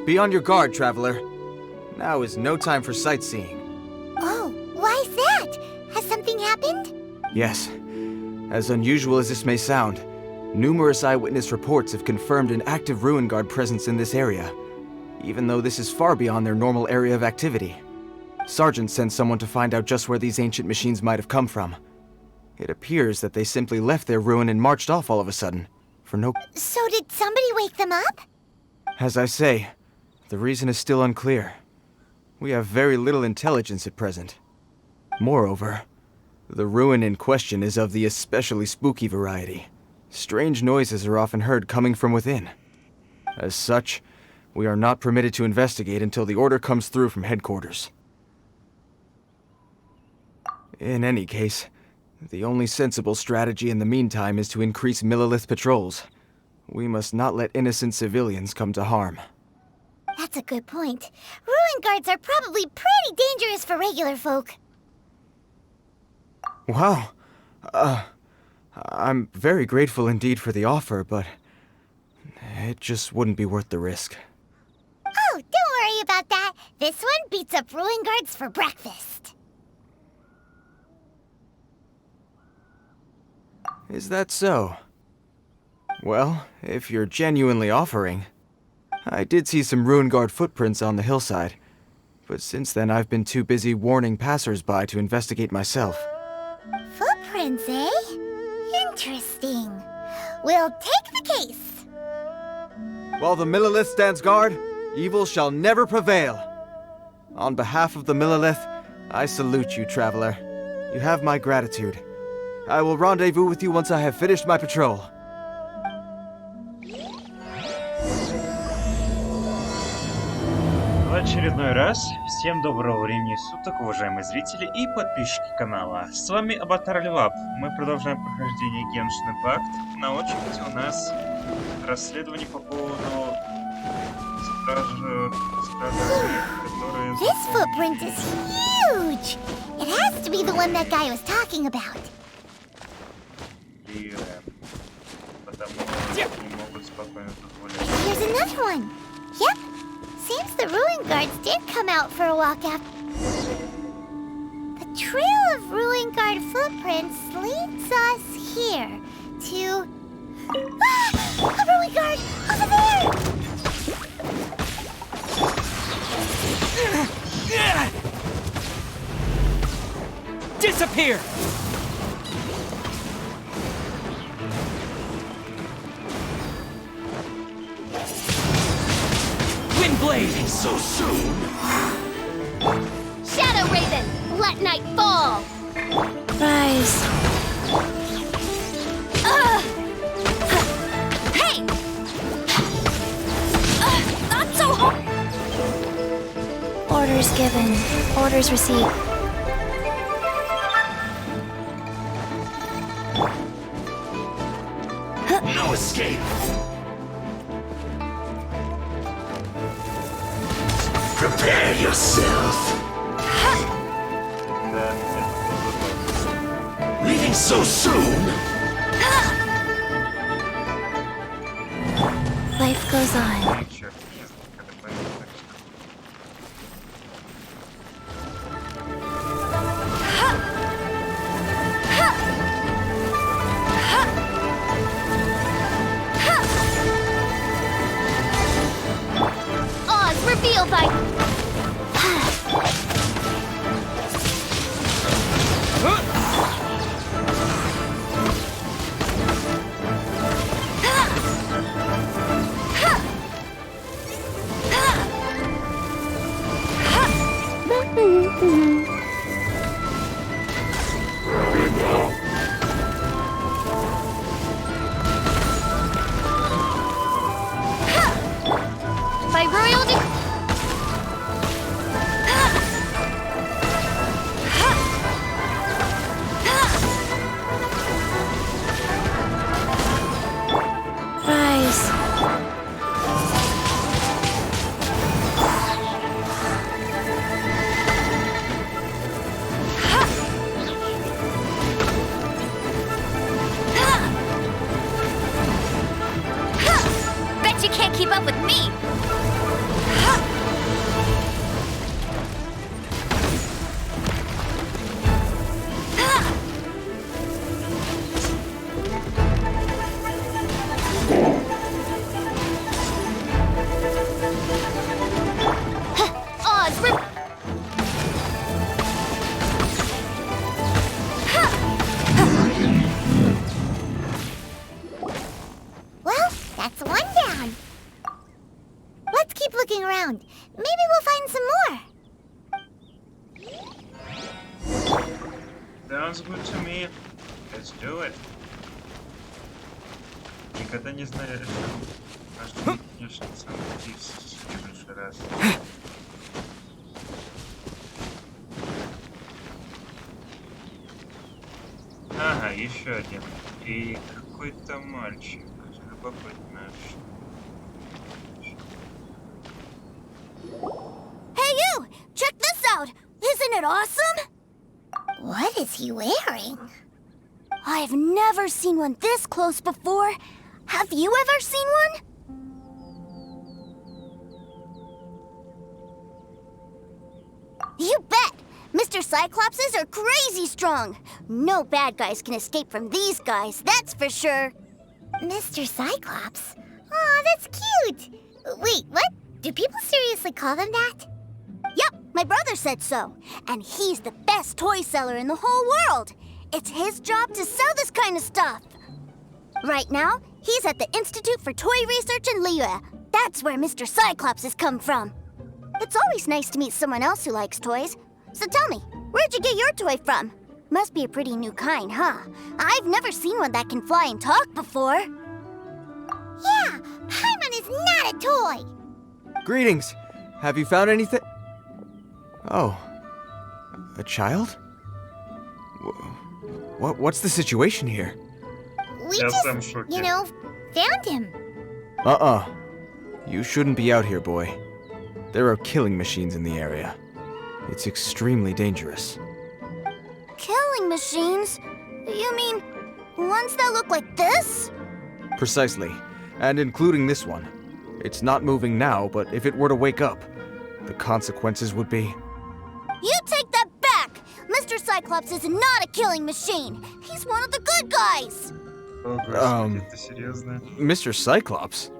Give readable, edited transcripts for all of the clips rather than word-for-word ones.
Be on your guard, traveler. Now is no time for sightseeing. Oh, why's that? Has something happened? Yes. As unusual as this may sound, numerous eyewitness reports have confirmed an active Ruin Guard presence in this area, even though this is far beyond their normal area of activity. Sergeant sent someone to find out just where these ancient machines might have come from. It appears that they simply left their ruin and marched off all of a sudden, for no... So did somebody wake them up? As I say, the reason is still unclear. We have very little intelligence at present. Moreover, the ruin in question is of the especially spooky variety. Strange noises are often heard coming from within. As such, we are not permitted to investigate until the order comes through from headquarters. In any case, the only sensible strategy in the meantime is to increase Millilith patrols. We must not let innocent civilians come to harm. That's a good point. Ruin guards are probably pretty dangerous for regular folk. Wow. I'm very grateful indeed for the offer, but it just wouldn't be worth the risk. Oh, don't worry about that. This one beats up ruin guards for breakfast. Is that so? Well, if you're genuinely offering... I did see some Ruin Guard footprints on the hillside, but since then I've been too busy warning passers-by to investigate myself. Footprints, eh? Interesting. We'll take the case. While the Millilith stands guard, evil shall never prevail. On behalf of the Millilith, I salute you, traveler. You have my gratitude. I will rendezvous with you once I have finished my patrol. В очередной раз всем доброго времени суток, уважаемые зрители и подписчики канала. С вами Аватар Левап. Мы продолжаем прохождение Genshin Impact. На очереди у нас расследование по поводу стражей, которые... This footprint is huge! It has to be the one that guy was talking about. Потому что не могут спокойно позволить. Here's another one. Yep. Seems the ruin guards did come out for a walk after. The trail of ruin guard footprints leads us here to... Ah! A ruin guard! Over there! Disappear! Windblade! So soon! Shadow Raven! Let night fall! Rise. Hey! Not so hard! Orders given. Orders received. No escape! Prepare yourself! Leaving so soon? Life goes on. Oz revealed by... By royal Rise. Bet you can't keep up with me. around. Maybe we'll find some more. Sounds good to me. Let's do it. Никогда не знали, что наш внешний сам в следующий раз. Ага, еще один. И какой-то мальчик. Любопытно. Hey you! Check this out! Isn't it awesome? What is he wearing? I've never seen one this close before. Have you ever seen one? You bet! Mr. Cyclopses are crazy strong. No bad guys can escape from these guys, that's for sure. Mr. Cyclops? Aw, that's cute. Wait, what? Do people seriously call them that? Yep, my brother said so. And he's the best toy seller in the whole world. It's his job to sell this kind of stuff. Right now, he's at the Institute for Toy Research in Liyue. That's where Mr. Cyclops has come from. It's always nice to meet someone else who likes toys. So tell me, where'd you get your toy from? Must be a pretty new kind, huh? I've never seen one that can fly and talk before. Yeah, Paimon is not a toy. Greetings. Have you found anything? Oh. A child? What's the situation here? We Yes, just, I'm sure, you too. know, found him. Uh-uh. You shouldn't be out here, boy. There are killing machines in the area. It's extremely dangerous. Killing machines? You mean ones that look like this? Precisely. And including this one. It's not moving now, but if it were to wake up, the consequences would be... You take that back! Mr. Cyclops is not a killing machine. He's one of the good guys. О, господи, это серьезно? Mr. Cyclops?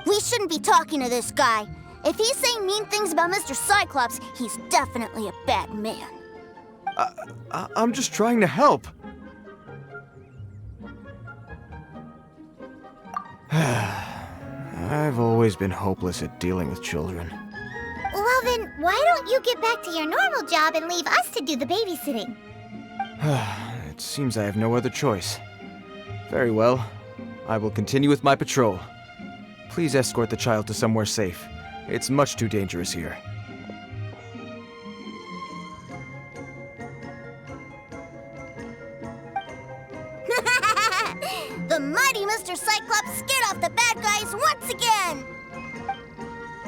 We shouldn't be talking to this guy. If he's saying mean things about Mr. Cyclops, he's definitely a bad man. I'm just trying to help. I've always been hopeless at dealing with children. Well then, why don't you get back to your normal job and leave us to do the babysitting? It seems I have no other choice. Very well. I will continue with my patrol. Please escort the child to somewhere safe. It's much too dangerous here. The mighty Mr. Cyclops scared off the bad guys once again!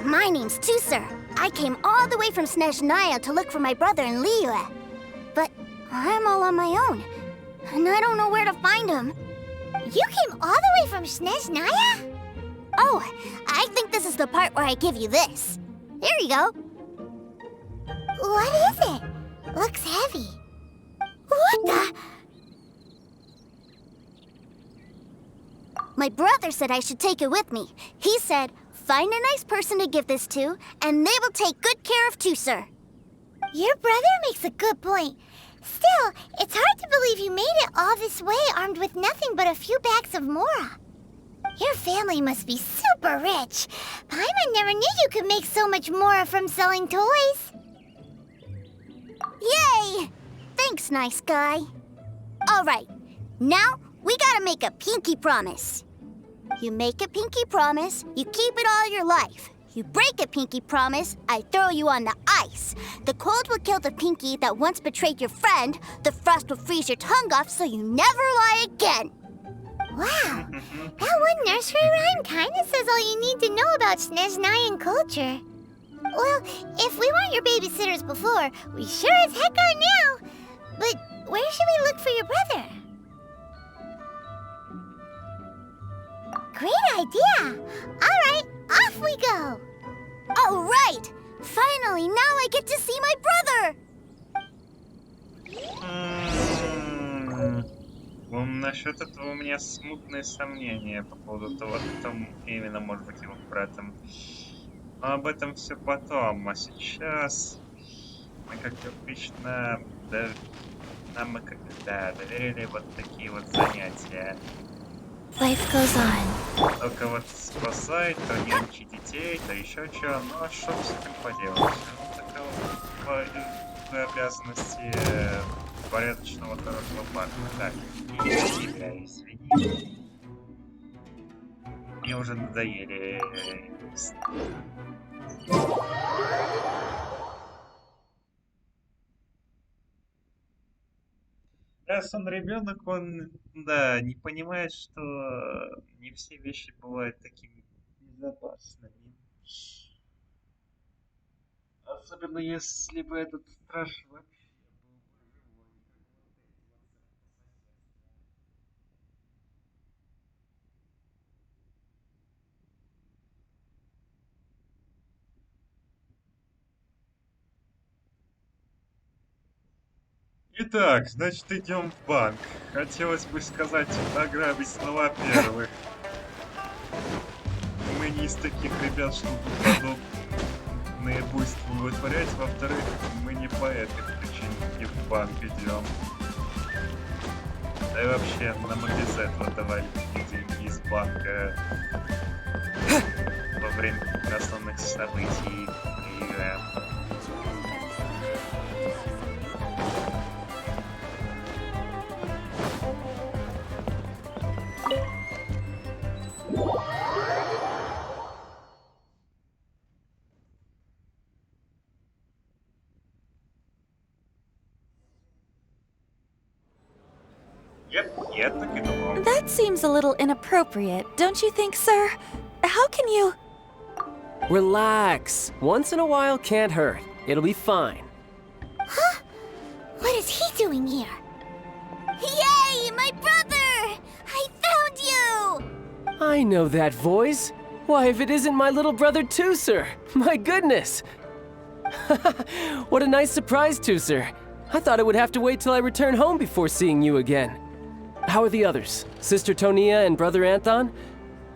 My name's Tusser. I came all the way from Snezhnaya to look for my brother in Liyue. But I'm all on my own, and I don't know where to find him. You came all the way from Snezhnaya? Oh, I think this is the part where I give you this. Here you go. What is it? Looks heavy. What the? My brother said I should take it with me. He said, find a nice person to give this to, and they will take good care of Tusser. Your brother makes a good point. Still, it's hard to believe you made it all this way armed with nothing but a few bags of Mora. Your family must be super rich. Paimon never knew you could make so much Mora from selling toys. Yay! Thanks, nice guy. All right, now we gotta make a pinky promise. You make a pinky promise, you keep it all your life. You break a pinky promise, I throw you on the ice. The cold will kill the pinky that once betrayed your friend. The frost will freeze your tongue off so you never lie again. Wow, that one nursery rhyme kinda says all you need to know about Snezhnayan culture. Well, if we weren't your babysitters before, we sure as heck are now. But where should we look for your brother? Great idea! All right, off we go! All right! Finally, now I get to see my brother! Насчет этого у меня смутные сомнения по поводу того, кто именно может быть его братом. Но об этом все потом. А сейчас мы, как обычно, нам доверили вот такие вот занятия. Life goes on. То кого-то спасать, то нянчить детей, то еще что. Ну а что с этим поделать? Таковы обязанности порядочного хорошего парня. Так, и тебя извини. Мне уже надоели. Раз он ребенок, он, да, не понимает, что не все вещи бывают такими безопасными. Особенно если бы этот страж вообще был бы живой. Итак, значит, идем в банк. Хотелось бы сказать, ограбить снова первых. Мы не из таких ребят, чтобы подобные буйства вытворять. Во-вторых, мы не по этой причине в банк идем. Да и вообще, нам и без этого давали деньги из банка во время основных событий. Я так и думал. That seems a little inappropriate, don't you think, sir? How can you... Relax. Once in a while can't hurt. It'll be fine. Huh? What is he doing here? Yay, my brother! I found you! I know that voice. Why, if it isn't my little brother Tooser! My goodness! What a nice surprise, Tooser. I thought I would have to wait till I return home before seeing you again. How are the others? Sister Tonia and Brother Anthon?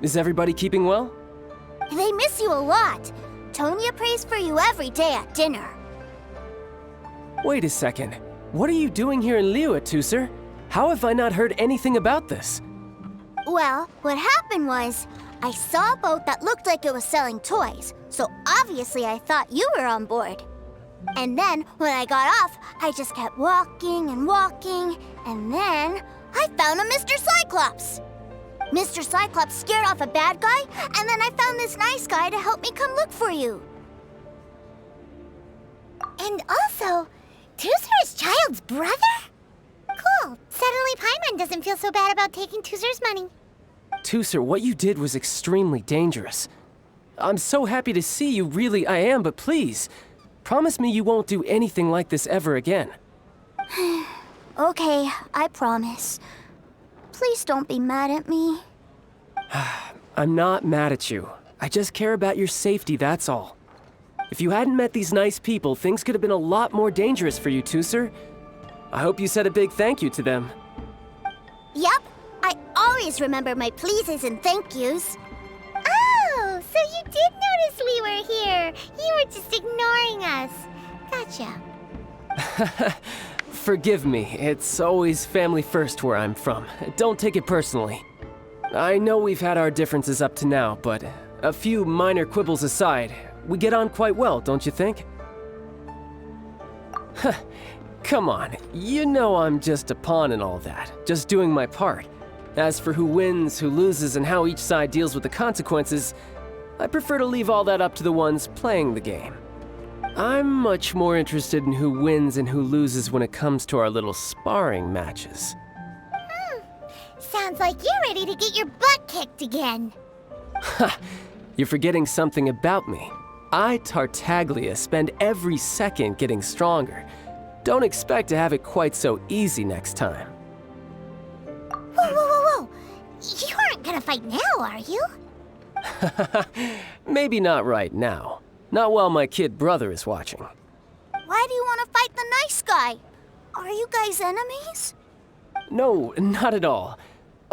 Is everybody keeping well? They miss you a lot. Tonya prays for you every day at dinner. Wait a second. What are you doing here in Liyue, Tooser? How have I not heard anything about this? Well, what happened was, I saw a boat that looked like it was selling toys, so obviously I thought you were on board. And then, when I got off, I just kept walking and walking, and then I found a Mr. Cyclops! Mr. Cyclops scared off a bad guy, and then I found this nice guy to help me come look for you. And also, Tooser is Child's brother? Cool. Suddenly Paimon doesn't feel so bad about taking Tooser's money. Tooser, what you did was extremely dangerous. I'm so happy to see you, really I am, but please, promise me you won't do anything like this ever again. Okay, I promise. Please don't be mad at me. I'm not mad at you. I just care about your safety, that's all. If you hadn't met these nice people, things could have been a lot more dangerous for you, Tooser. I hope you said a big thank you to them. Yup, I always remember my pleases and thank yous. Oh, so you did notice we were here. You were just ignoring us. Gotcha. Forgive me, it's always family first where I'm from. Don't take it personally. I know we've had our differences up to now, but a few minor quibbles aside, we get on quite well, don't you think? Come on, you know I'm just a pawn in all that, just doing my part. As for who wins, who loses, and how each side deals with the consequences, I prefer to leave all that up to the ones playing the game. I'm much more interested in who wins and who loses when it comes to our little sparring matches. Sounds like you're ready to get your butt kicked again. Ha! You're forgetting something about me. I, Tartaglia, spend every second getting stronger. Don't expect to have it quite so easy next time. Whoa. You aren't gonna fight now, are you? Maybe not right now. Not while my kid brother is watching. Why do you want to fight the nice guy? Are you guys enemies? No, not at all.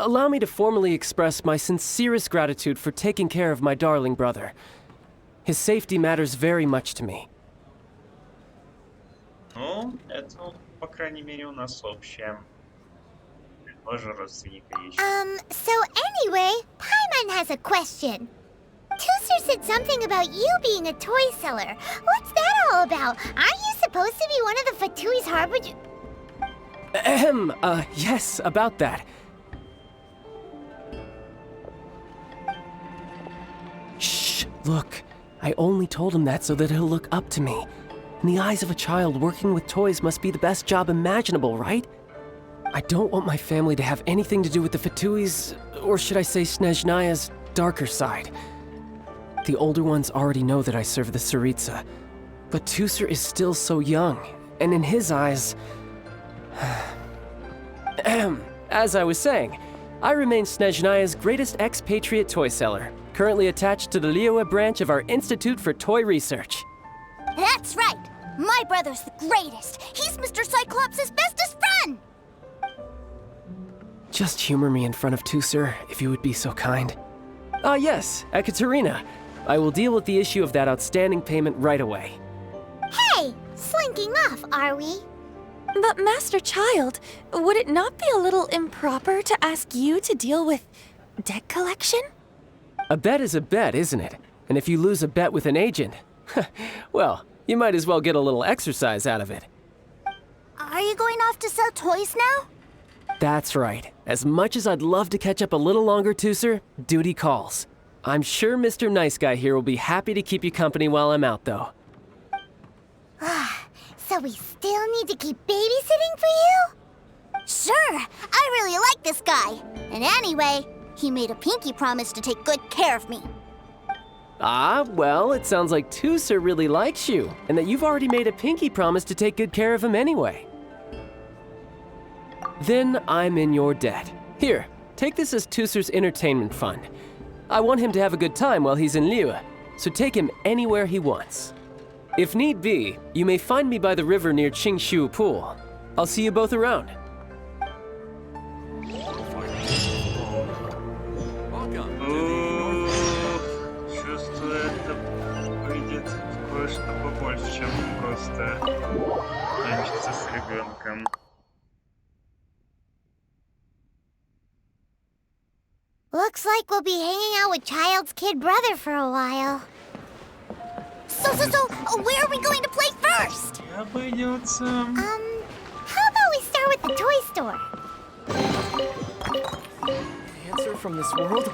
Allow me to formally express my sincerest gratitude for taking care of my darling brother. His safety matters very much to me. Ну, это, по крайней мере, у нас общее. Тоже родственника ищет. So anyway, Paimon has a question. Tooser said something about you being a toy seller. What's that all about? Aren't you supposed to be one of the Fatui's harbinger? Ahem, yes, about that. Shh, look. I only told him that so that he'll look up to me. In the eyes of a child, working with toys must be the best job imaginable, right? I don't want my family to have anything to do with the Fatui's, or should I say Snezhnaya's, darker side. The older ones already know that I serve the Tsaritsa, but Tooser is still so young, and in his eyes... As I was saying, I remain Snezhnaya's greatest expatriate toy seller, currently attached to the Liyue branch of our Institute for Toy Research. That's right. My brother's the greatest. He's Mr. Cyclops' bestest friend. Just humor me in front of Tooser, if you would be so kind. Ah yes, Ekaterina. I will deal with the issue of that outstanding payment right away. Hey, slinking off, are we? But Master Child, would it not be a little improper to ask you to deal with debt collection? A bet is a bet, isn't it? And if you lose a bet with an agent, well, you might as well get a little exercise out of it. Are you going off to sell toys now? That's right. As much as I'd love to catch up a little longer, Tooser, duty calls. I'm sure Mr. Nice Guy here will be happy to keep you company while I'm out, though. So we still need to keep babysitting for you? Sure, I really like this guy. And anyway, he made a pinky promise to take good care of me. Ah, well, it sounds like Tooser really likes you, and that you've already made a pinky promise to take good care of him anyway. Then I'm in your debt. Here, take this as Tooser's entertainment fund. I want him to have a good time while he's in Liyue, so take him anywhere he wants. If need be, you may find me by the river near Qingshu Pool. I'll see you both around. Чувствую, это выйдет кое-что побольше, чем просто нянчиться с ребенком. Looks like we'll be hanging out with Child's kid brother for a while. So, where are we going to play first? Обойдется. How about we start with the toy store? Answer from this world?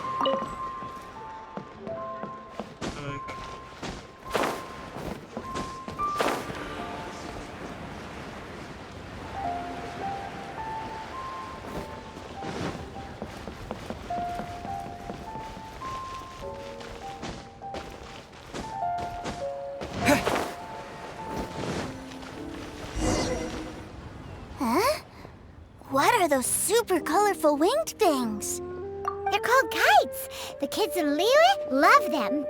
What are those super colorful winged things? They're called kites. The kids in Liyue love them.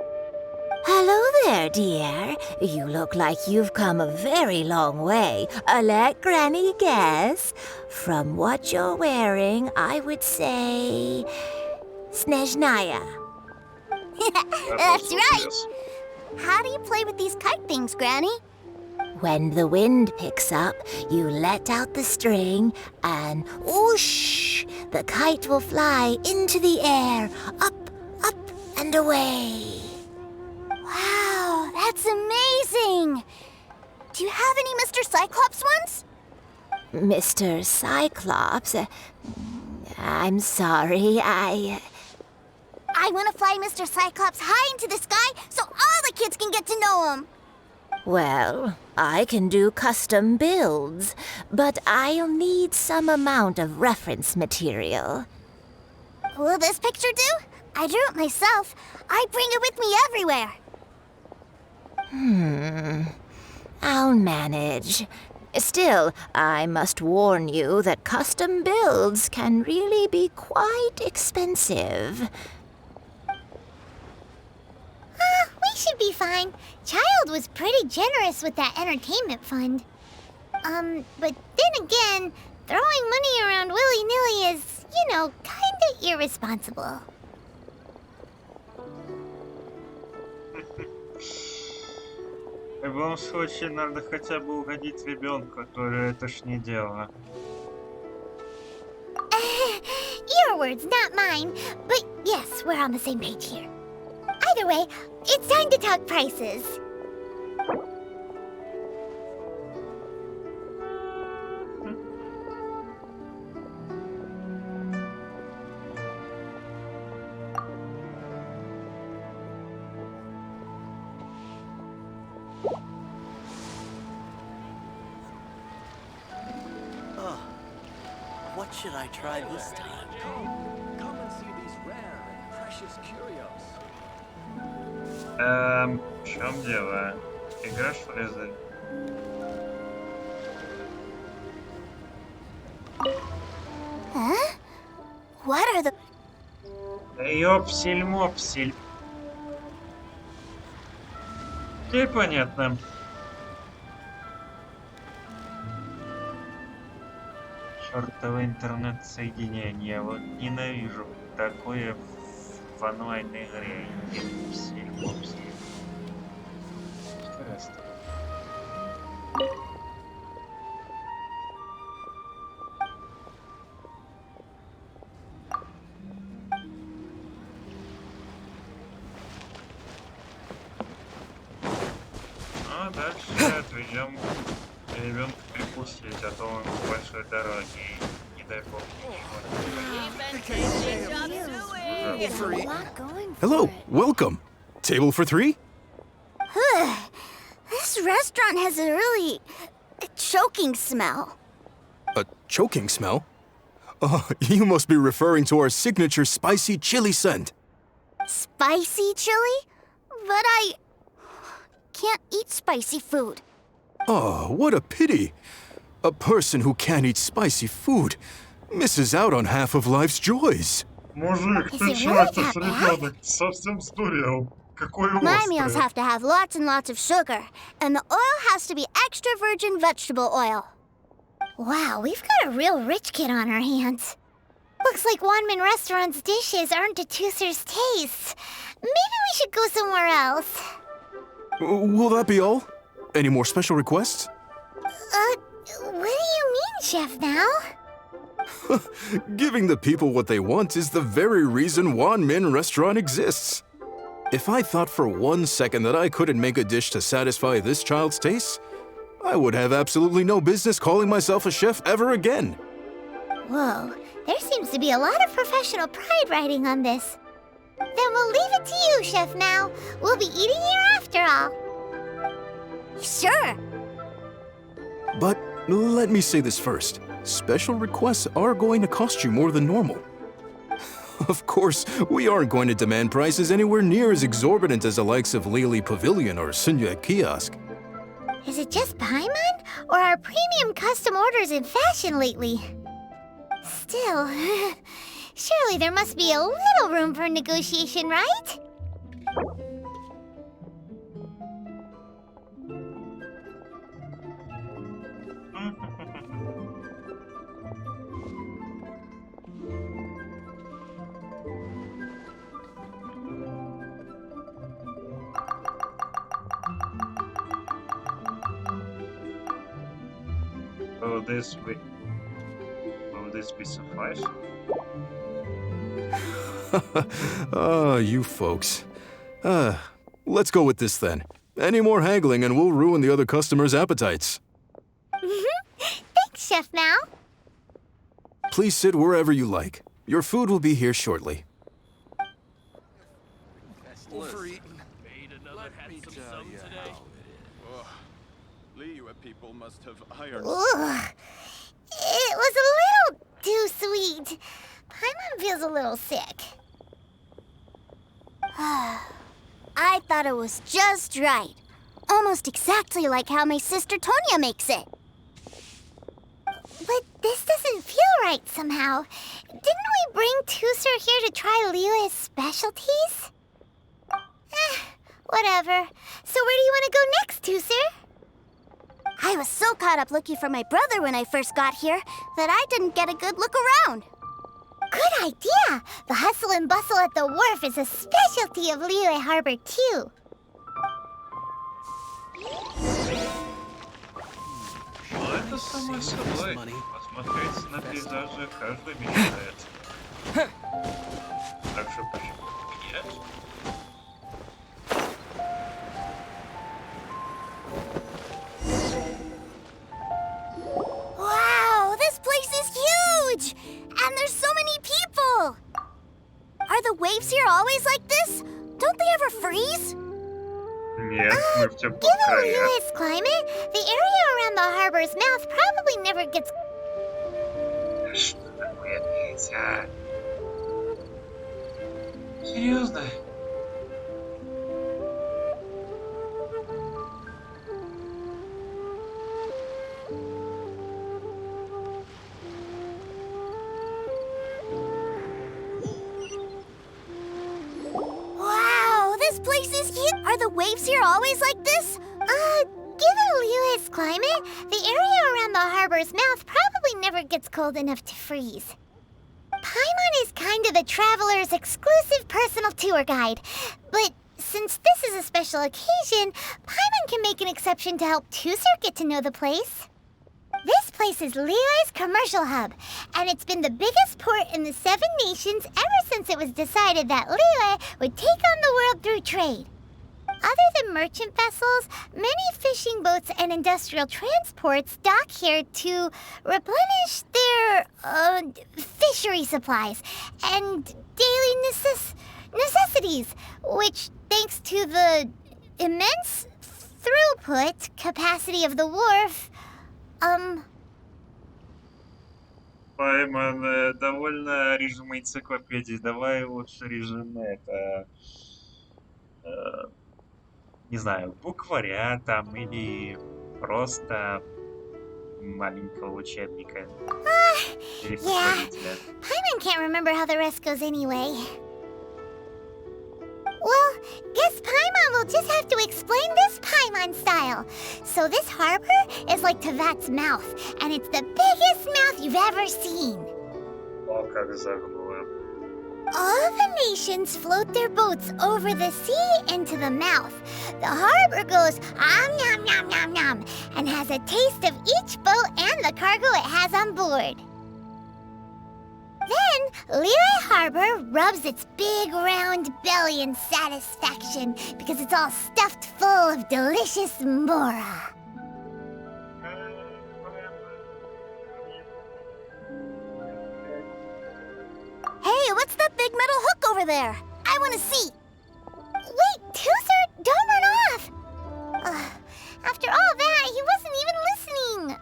Hello there, dear. You look like you've come a very long way. Let Granny guess. From what you're wearing, I would say... Snezhnaya. That's right. How do you play with these kite things, Granny? When the wind picks up, you let out the string and whoosh! The kite will fly into the air, up, up, and away. Wow, that's amazing! Do you have any Mr. Cyclops ones? Mr. Cyclops? I'm sorry, I want to fly Mr. Cyclops high into the sky so all the kids can get to know him. Well, I can do custom builds, but I'll need some amount of reference material. Will this picture do? I drew it myself. I bring it with me everywhere. I'll manage. Still, I must warn you that custom builds can really be quite expensive. We should be fine. Child was pretty generous with that entertainment fund. But then again, throwing money around willy-nilly is, kinda irresponsible. В любом случае, надо хотя бы угодить ребенку, который это ж не дело. Your words, not mine. But yes, we're on the same page here. Either way, it's time to talk prices. What should I try this time? Come and see these rare and precious curios. В чем дело? Играшь в Резель? Huh? What are the... Ёпсель-мопсель. Окей, понятно. Чёртово интернет-соединение. Вот ненавижу такое в онлайн-игре. Ёпсель-мопсель. Интересно. А дальше отведем ребенка перекусить, а то он в большой дороге. И не дай бог ничего. Hello, welcome. Table for 3? This restaurant has a really choking smell. A choking smell? Oh, you must be referring to our signature spicy chili scent. Spicy chili? But I can't eat spicy food. Oh, what a pity. A person who can't eat spicy food misses out on half of life's joys. Мужик, Is ты it чё really это that с bad? ребенок? Совсем сдурел. Какой My meals острый. have to have lots and lots of sugar, and the oil has to be extra virgin vegetable oil. Wow, we've got a real rich kid on our hands. Looks like Wanmin Restaurant's dishes aren't to Tooser's taste. Maybe we should go somewhere else. Will that be all? Any more special requests? What do you mean, Chef Now? Giving the people what they want is the very reason Wanmin Restaurant exists. If I thought for 1 second that I couldn't make a dish to satisfy this child's tastes, I would have absolutely no business calling myself a chef ever again. Whoa, there seems to be a lot of professional pride riding on this. Then we'll leave it to you, Chef Now. We'll be eating here after all. Sure. But let me say this first. Special requests are going to cost you more than normal. Of course, we aren't going to demand prices anywhere near as exorbitant as the likes of Lily Pavilion or Sunya Kiosk. Is it just Paimon, or are premium custom orders in fashion lately? Still, surely there must be a little room for negotiation, right? Will this be suffice? Ah, you folks. Let's go with this then. Any more haggling and we'll ruin the other customers' appetites. Thanks, Chef Now. Please sit wherever you like. Your food will be here shortly. People must have ironed. Ugh. It was a little too sweet. Paimon feels a little sick. I thought it was just right. Almost exactly like how my sister Tonya makes it. But this doesn't feel right somehow. Didn't we bring Tooser here to try Liyue's specialties? Whatever. So where do you want to go next, Tooser? I was so caught up looking for my brother when I first got here that I didn't get a good look around. Good idea! The hustle and bustle at the wharf is a specialty of Liyue Harbor, too. Ну, это само собой. Посмотреть на пейзажи каждый мечтает. Так что почему нет? Wow, this place is huge! And there's so many people! Are the waves here always like this? Don't they ever freeze? Нет, мы в теплом Given крае. Lewis' climate, the area around the harbor's mouth probably never gets... Что такое опять, а? Серьезно? Wow, this place is huge! Are the waves here always like this? Given Lewis' climate, the area around the harbor's mouth probably never gets cold enough to freeze. Paimon is kind of the traveler's exclusive personal tour guide. But since this is a special occasion, Paimon can make an exception to help Tusser get to know the place. This place is Lee's commercial hub, and it's been the biggest port in the Seven Nations ever since it was decided that Lee would take on the world through trade. Other than merchant vessels, many fishing boats and industrial transports dock here to replenish their fishery supplies and daily necessities, which, thanks to the immense throughput capacity of the wharf, Пайман, довольно режима энциклопедии. Давай лучше режим это... не знаю, букваря там или просто маленького учебника. Или yeah. путеводителя. Paimon can't remember how the rest goes anyway. Well, guess Paimon will just have to explain this Paimon style. So this harbor is like Tevat's mouth, and it's the biggest mouth you've ever seen. О, как загнуло. All the nations float their boats over the sea into the mouth. The harbor goes nom nom nom nom and has a taste of each boat and the cargo it has on board. Then, Lehigh Harbor rubs its big round belly in satisfaction because it's all stuffed full of delicious mora. Hey, what's that big metal hook over there? I want to see. Wait, Tusser, don't run off. After all that, he wasn't even listening.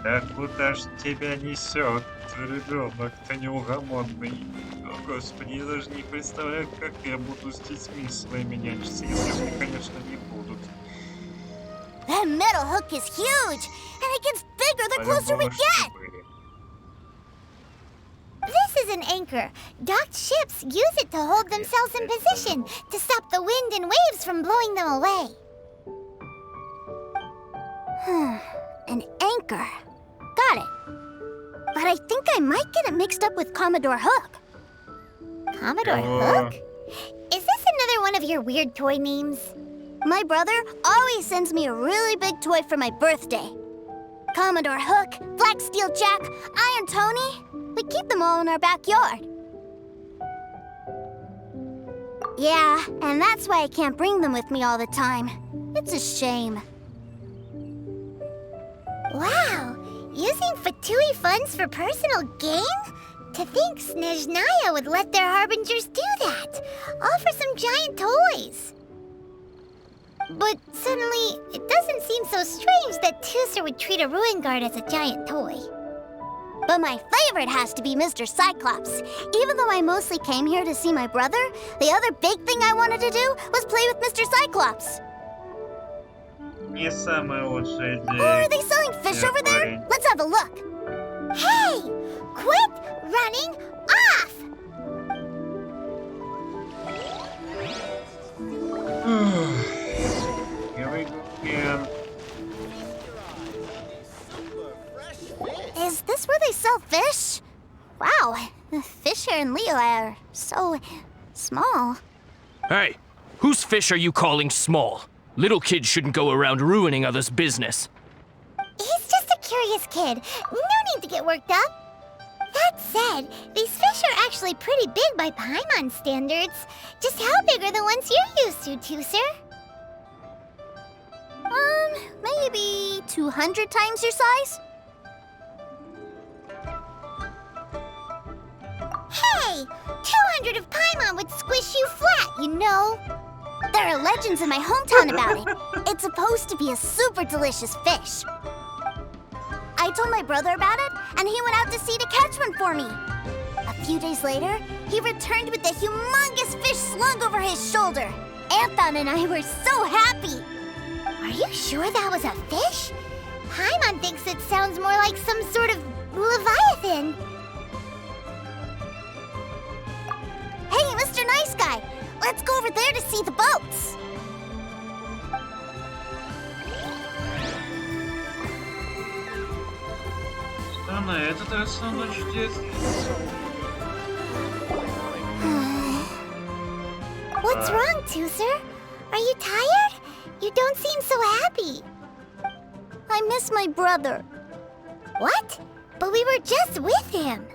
Да куда ж тебя несет, ребенок, ты неугомонный. О, Господи, я даже не представляю, как я буду с детьми своими нянчиться, если они, конечно, не будут. That metal hook is huge, and it gets bigger the closer we get. This is an anchor. Docked ships use it to hold themselves in position to stop the wind and waves from blowing them away. An anchor. Got it. But I think I might get it mixed up with Commodore Hook. Commodore Hook? Is this another one of your weird toy names? My brother always sends me a really big toy for my birthday. Commodore Hook, Black Steel Jack, Iron Tony. We keep them all in our backyard. Yeah, and that's why I can't bring them with me all the time. It's a shame. Wow, using Fatui funds for personal gain? To think Snezhnaya would let their harbingers do that, all for some giant toys. But suddenly, it doesn't seem so strange that Tusser would treat a ruin guard as a giant toy. But my favorite has to be Mr. Cyclops. Even though I mostly came here to see my brother, the other big thing I wanted to do was play with Mr. Cyclops. Не самая лучшая идея. Or are they selling fish over there? Let's have a look. Hey! Quit running off! Here we go again. Is this where they sell fish? Wow, the fish here in Leo are so small. Hey, whose fish are you calling small? Little kids shouldn't go around ruining others' business. He's just a curious kid. No need to get worked up. That said, these fish are actually pretty big by Paimon standards. Just how big are the ones you're used to, Tooser? Maybe 200 times your size? Hey! 200 of Paimon would squish you flat, you know? There are legends in my hometown about it. It's supposed to be a super delicious fish. I told my brother about it, and he went out to sea to catch one for me. A few days later, he returned with a humongous fish slung over his shoulder. Anton and I were so happy. Are you sure that was a fish? Paimon thinks it sounds more like some sort of leviathan. Hey, Mr. Nice Guy, let's go over there to see the boats. Что на этот раз он ждет? What's wrong, Tooser? Are you tired? You don't seem so happy. I miss my brother. What? But we were just with him.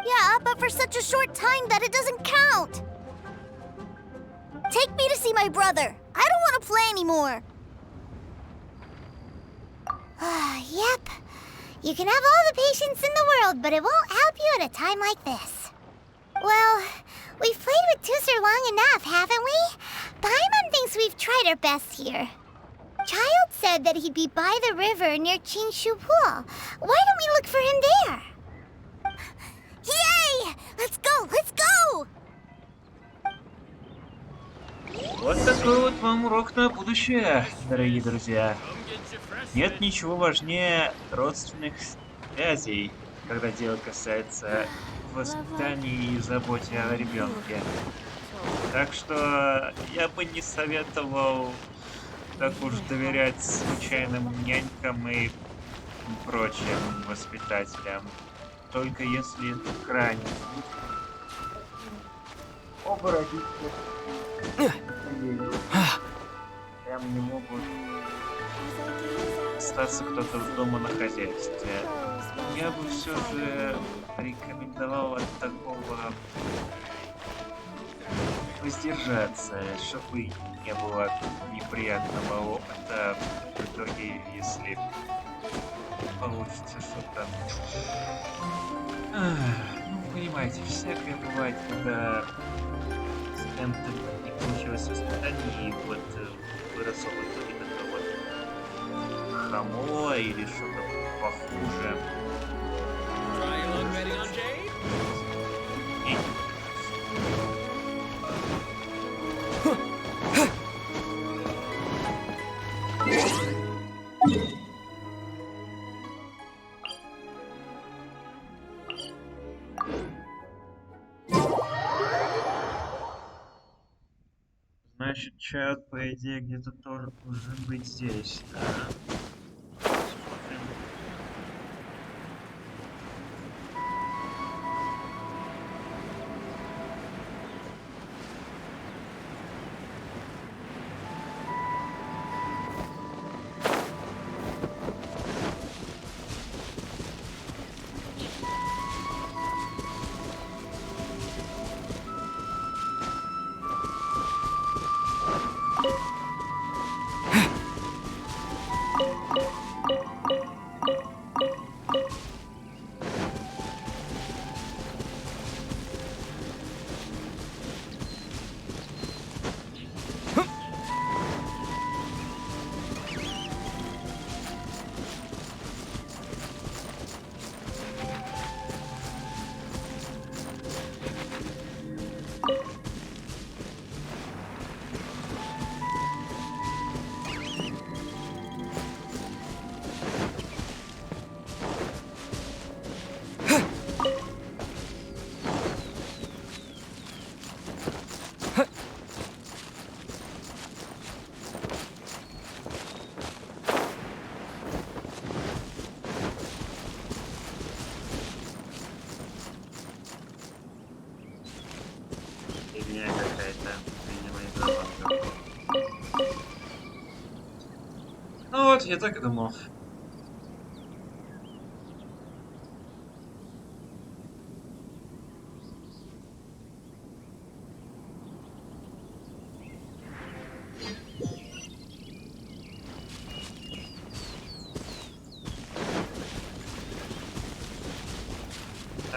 Yeah, but for such a short time that it doesn't count. Take me to see my brother. I don't want to play anymore. Yep. You can have all the patience in the world, but it won't help you at a time like this. Well, we've played with Tooser long enough, haven't we? Paimon thinks we've tried our best here. Child said that he'd be by the river near Chinshu Pool. Why don't we look for him there? Yay! Let's go! Let's go! Вот такой вот вам урок на будущее, дорогие друзья. Нет ничего важнее родственных связей, когда дело касается воспитания и заботы о ребенке. Так что я бы не советовал так уж доверять случайным нянькам и прочим воспитателям. Только если крайне оба родителя прям не могут остаться кто-то дома на хозяйстве. Я бы все же рекомендовал от такого воздержаться, чтобы не было неприятного опыта в итоге, если получится что-то. Ну, понимаете, всякое бывает, когда с кем-то не получилось воспитание, и вот вырос опыт именно вот хамо или что-то похуже. Значит, чат, по идее, где-то тоже должен быть здесь, да? Ну вот, я так и думал.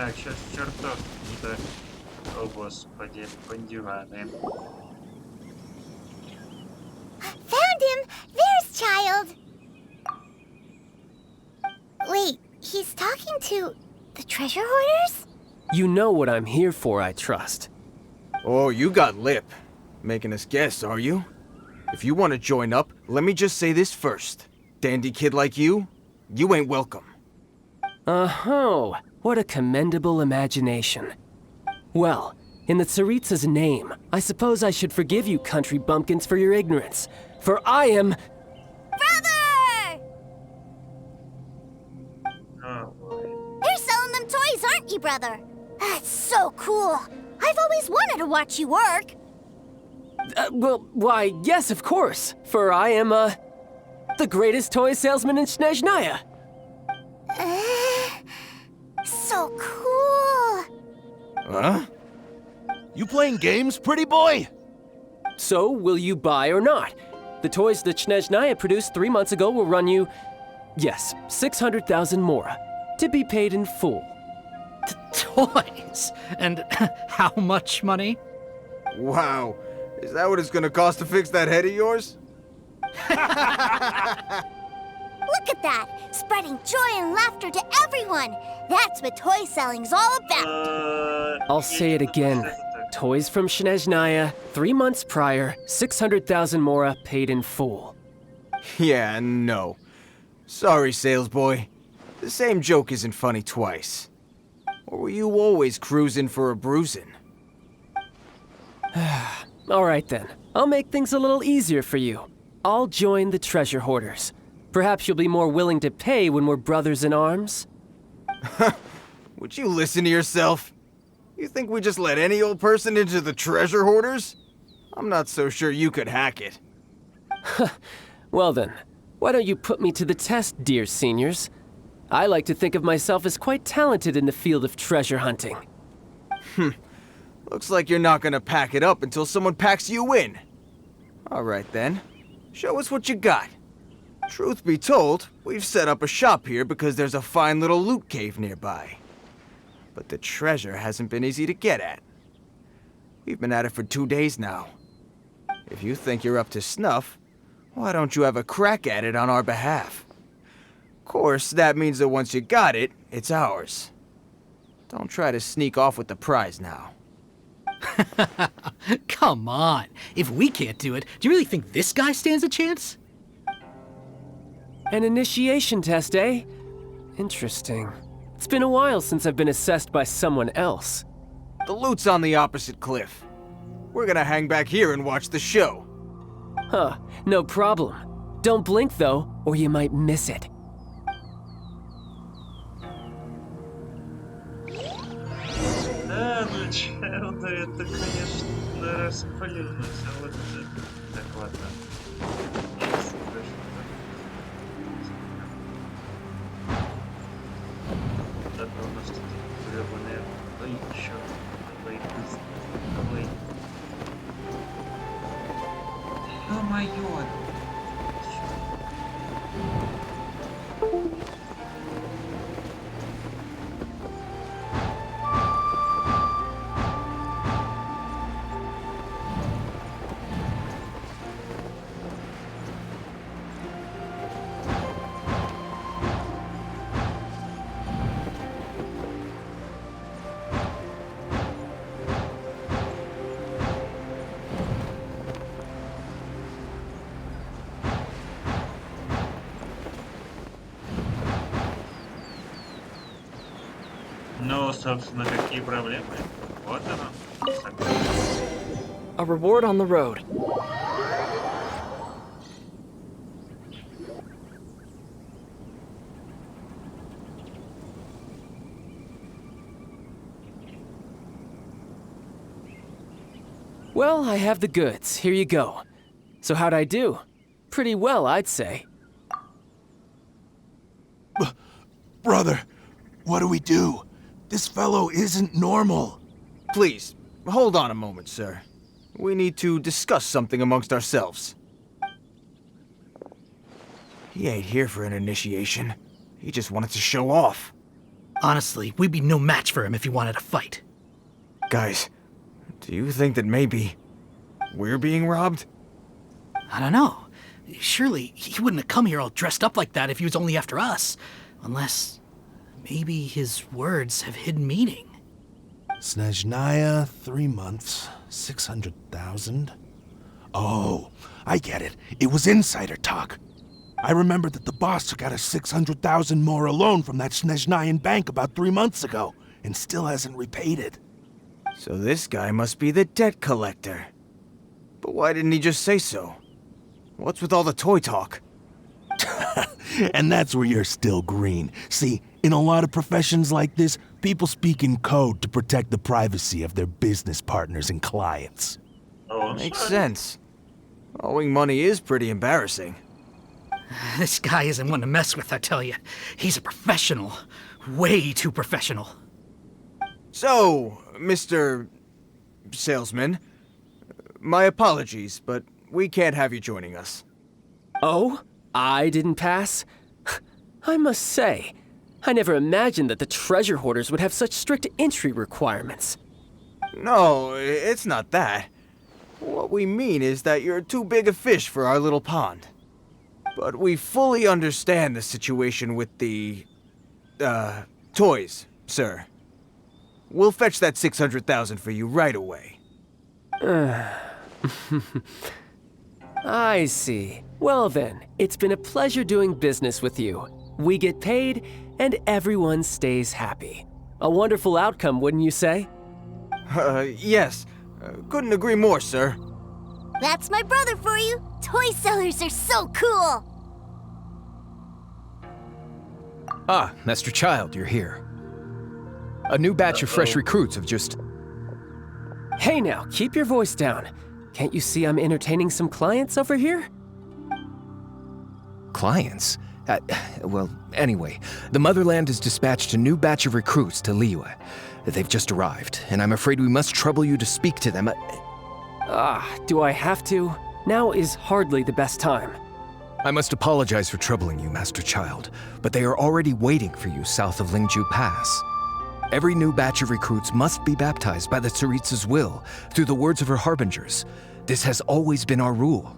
Так, сейчас чертов. Да. О, господи, бандюганы. Found him! There's Child! Wait, he's talking to the treasure hoarders? You know what I'm here for, I trust. Oh, you got lip. Making us guess, are you? If you want to join up, let me just say this first. Dandy kid like you ain't welcome. Oh, what a commendable imagination. Well, in the Tsaritsa's name, I suppose I should forgive you country bumpkins for your ignorance. For I am... Brother! Oh, boy. You're selling them toys, aren't you, brother? That's so cool. I've always wanted to watch you work. Well, why, yes, of course. For I am, the greatest toy salesman in Snezhnaya. So cool. Huh? You playing games, pretty boy? So, will you buy or not? The toys that Snezhnaya produced 3 months ago will run you, yes, 600,000 mora, to be paid in full. Toys? And how much money? Wow. Is that what it's gonna cost to fix that head of yours? Look at that! Spreading joy and laughter to everyone! That's what toy selling's all about! I'll say it again. Toys from Snezhnaya, 3 months prior, 600,000 mora paid in full. Yeah, no. Sorry, sales boy. The same joke isn't funny twice. Or were you always cruising for a bruising? All right then. I'll make things a little easier for you. I'll join the treasure hoarders. Perhaps you'll be more willing to pay when we're brothers in arms? Would you listen to yourself? You think we just let any old person into the treasure hoarders? I'm not so sure you could hack it. Well then, why don't you put me to the test, dear seniors? I like to think of myself as quite talented in the field of treasure hunting. Looks like you're not gonna pack it up until someone packs you in. All right then, show us what you got. Truth be told, we've set up a shop here because there's a fine little loot cave nearby. But the treasure hasn't been easy to get at. We've been at it for 2 days now. If you think you're up to snuff, why don't you have a crack at it on our behalf? Of course, that means that once you got it, it's ours. Don't try to sneak off with the prize now. Come on. If we can't do it, do you really think this guy stands a chance? An initiation test, eh? Interesting. It's been a while since I've been assessed by someone else. The loot's on the opposite cliff. We're gonna hang back here and watch the show. Huh, no problem. Don't blink though, or you might miss it. Да, ну Чайлда, это, конечно, распылился. Вот это. Так, ладно. Есть, хорошо. Так, а у нас тут гребаные... Ой, чёрт. Ой, ой. Ё-моё! Ну, собственно, какие проблемы? Вот оно. A reward on the road. Well, I have the goods. Here you go. So how'd I do? Pretty well, I'd say. Brother, what do we do? This fellow isn't normal. Please, hold on a moment, sir. We need to discuss something amongst ourselves. He ain't here for an initiation. He just wanted to show off. Honestly, we'd be no match for him if he wanted to fight. Guys, do you think that maybe we're being robbed? I don't know. Surely he wouldn't have come here all dressed up like that if he was only after us. Unless maybe his words have hidden meaning. Snezhnaya, 3 months, 600,000. Oh, I get it. It was insider talk. I remember that the boss took out a 600,000 more loan from that Snezhnayan bank about 3 months ago, and still hasn't repaid it. So this guy must be the debt collector. But why didn't he just say so? What's with all the toy talk? And that's where you're still green. See, in a lot of professions like this, people speak in code to protect the privacy of their business partners and clients. Makes sense. Owing money is pretty embarrassing. This guy isn't one to mess with, I tell you. He's a professional. Way too professional. So, Mr. Salesman, my apologies, but we can't have you joining us. Oh? I didn't pass? I must say, I never imagined that the treasure hoarders would have such strict entry requirements. No, it's not that. What we mean is that you're too big a fish for our little pond. But we fully understand the situation with the, toys, sir. We'll fetch that 600,000 for you right away. I see. Well then, it's been a pleasure doing business with you. We get paid, and everyone stays happy. A wonderful outcome, wouldn't you say? Yes. Couldn't agree more, sir. That's my brother for you. Toy sellers are so cool. Ah, Master Child, you're here. A new batch of fresh recruits have just... Hey now, keep your voice down. Can't you see I'm entertaining some clients over here? Clients? Well, anyway, the Motherland has dispatched a new batch of recruits to Liyue. They've just arrived, and I'm afraid we must trouble you to speak to them. Do I have to? Now is hardly the best time. I must apologize for troubling you, Master Child, but they are already waiting for you south of Lingju Pass. Every new batch of recruits must be baptized by the Tsaritsa's will, through the words of her harbingers. This has always been our rule.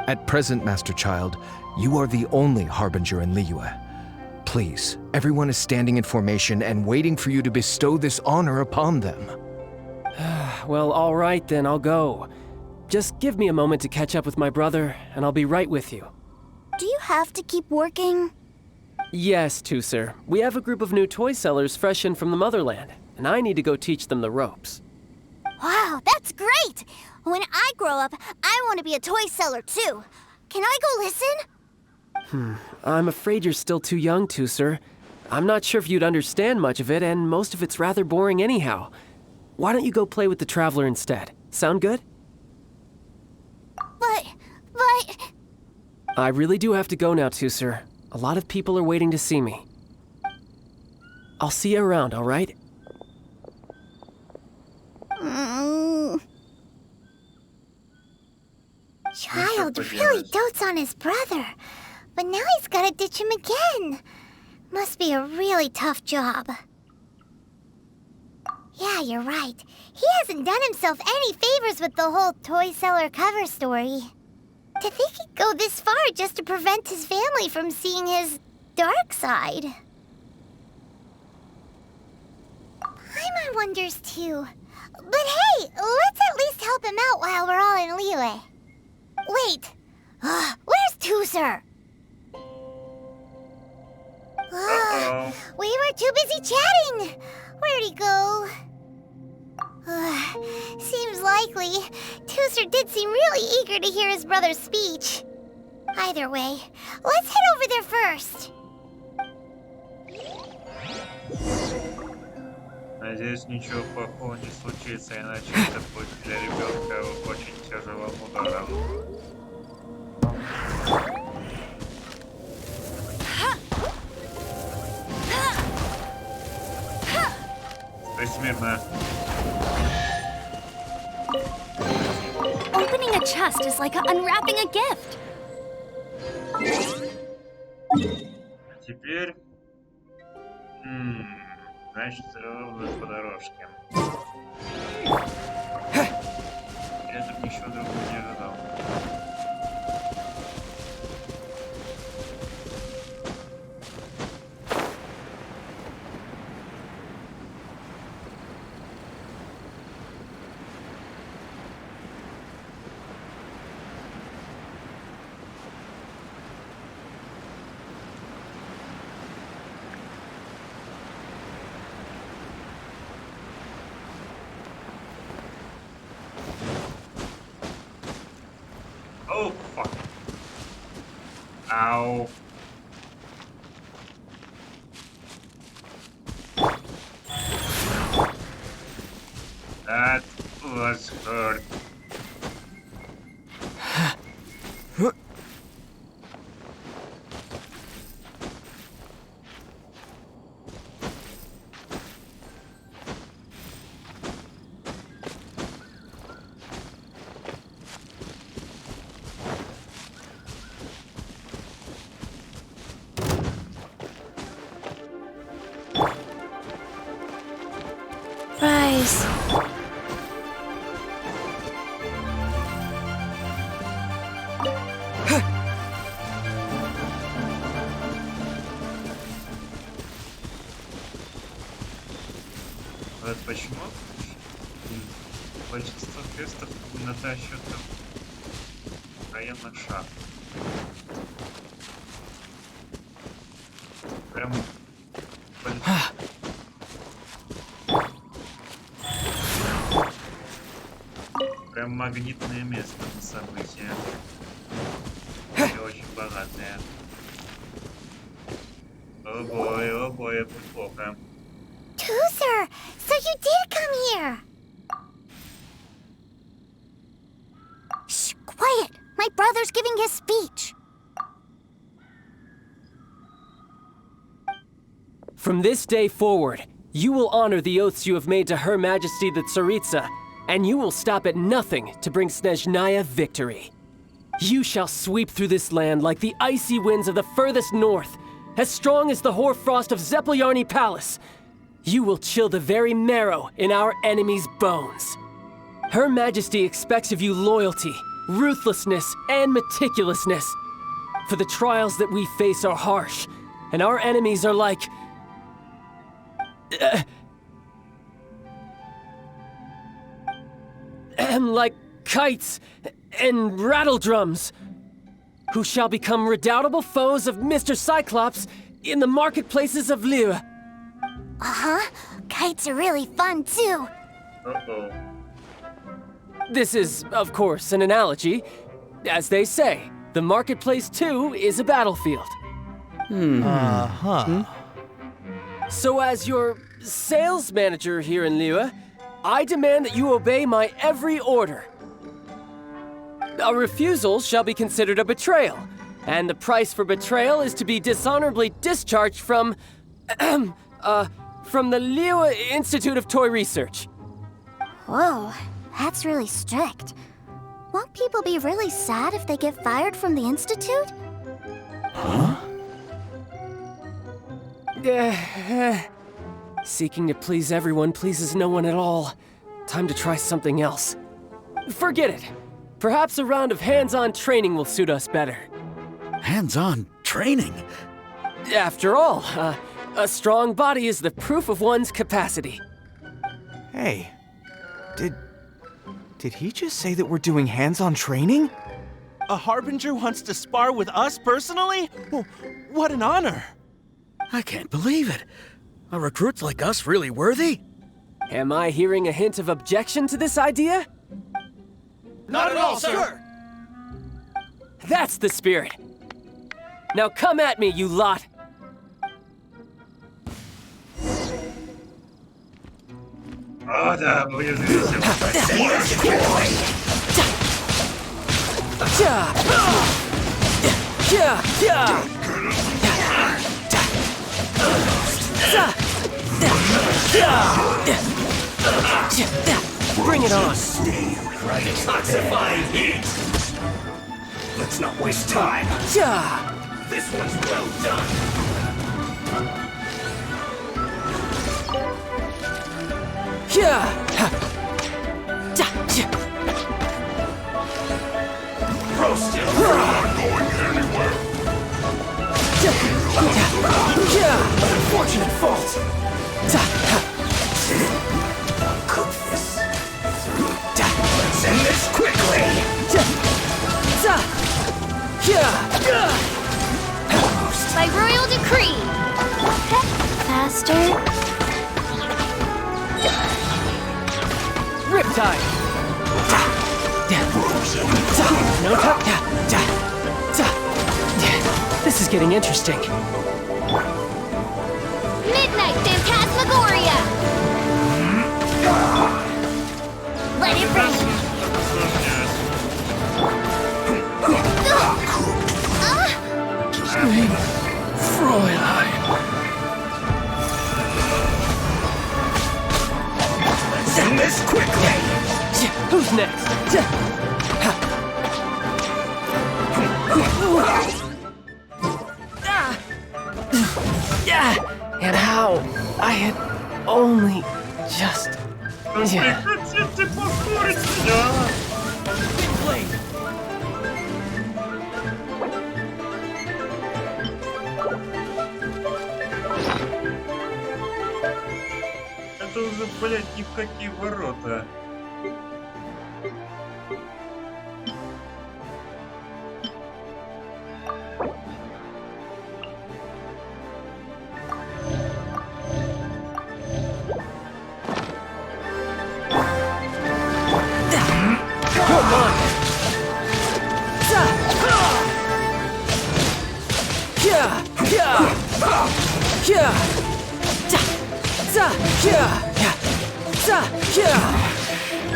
At present, Master Child, you are the only harbinger in Liyue. Please, everyone is standing in formation and waiting for you to bestow this honor upon them. Well, all right then, I'll go. Just give me a moment to catch up with my brother, and I'll be right with you. Do you have to keep working? Yes, Tusser. We have a group of new toy sellers fresh in from the Motherland, and I need to go teach them the ropes. Wow, that's great! When I grow up, I want to be a toy seller too. Can I go listen? I'm afraid you're still too young, Tusser. I'm not sure if you'd understand much of it, and most of it's rather boring anyhow. Why don't you go play with the Traveler instead? Sound good? But... I really do have to go now, Tusser. A lot of people are waiting to see me. I'll see you around, all right? Child really dotes on his brother, but now he's gotta ditch him again. Must be a really tough job. Yeah, you're right. He hasn't done himself any favors with the whole toy seller cover story. To think he'd go this far just to prevent his family from seeing his dark side. Paimon wonders too. But hey, let's at least help him out while we're all in Liyue. Wait, where's Tusser? We were too busy chatting. Where'd he go? Seems likely. Tusser did seem really eager to hear his brother's speech. Either way, let's head over there first. Надеюсь, ничего плохого не случится, иначе это будет для ребенка очень тяжелым ударом. Стой смирно. Opening a chest is like unwrapping a gift. Теперь... Значит, по дорожке. Я тут ничего другого не ожидал. Oh, fuck. Ow. That was hurt. Rise. Вот почему большинство квестов натащат военных шаг. Прям прям магнитное место на события. И очень богатое. О бой, это плохо. Toozer, so you did come here. Shh, quiet. My brother's giving his speech. From this day forward, you will honor the oaths you have made to Her Majesty the Tsaritsa, and you will stop at nothing to bring Snezhnaya victory. You shall sweep through this land like the icy winds of the furthest north, as strong as the hoarfrost of Zepelyarny Palace. You will chill the very marrow in our enemies' bones. Her Majesty expects of you loyalty, ruthlessness, and meticulousness. For the trials that we face are harsh, and our enemies are like like kites and rattledrums, who shall become redoubtable foes of Mr. Cyclops in the marketplaces of Liyue. Uh-huh. Kites are really fun, too. Uh-oh. This is, of course, an analogy. As they say, the marketplace too is a battlefield. So as your sales manager here in Liyue, I demand that you obey my every order. A refusal shall be considered a betrayal, and the price for betrayal is to be dishonorably discharged from the Liyue Institute of Toy Research. Whoa, that's really strict. Won't people be really sad if they get fired from the Institute? Seeking to please everyone pleases no one at all. Time to try something else. Forget it. Perhaps a round of hands-on training will suit us better. Hands-on training? After all, a strong body is the proof of one's capacity. Hey, did he just say that we're doing hands-on training? A Harbinger wants to spar with us personally? What an honor! I can't believe it. Are recruits like us really worthy? Am I hearing a hint of objection to this idea? Not at all, sir! That's the spirit. Now come at me, you lot! О, да, будет весело. Bring it on. Detoxifying heat. Let's not waste time. This one's well done. Roasted. We're not going anywhere. Unfortunate fault. Cook this. Let's end this quickly. By royal decree. Faster. Riptide! No time. This is getting interesting. Midnight Phantasmagoria. Let it rain. Fräulein. Let's end this quickly. Who's next? And how I had only just... Хотите повторить меня? Это уже, блядь, ни в какие ворота.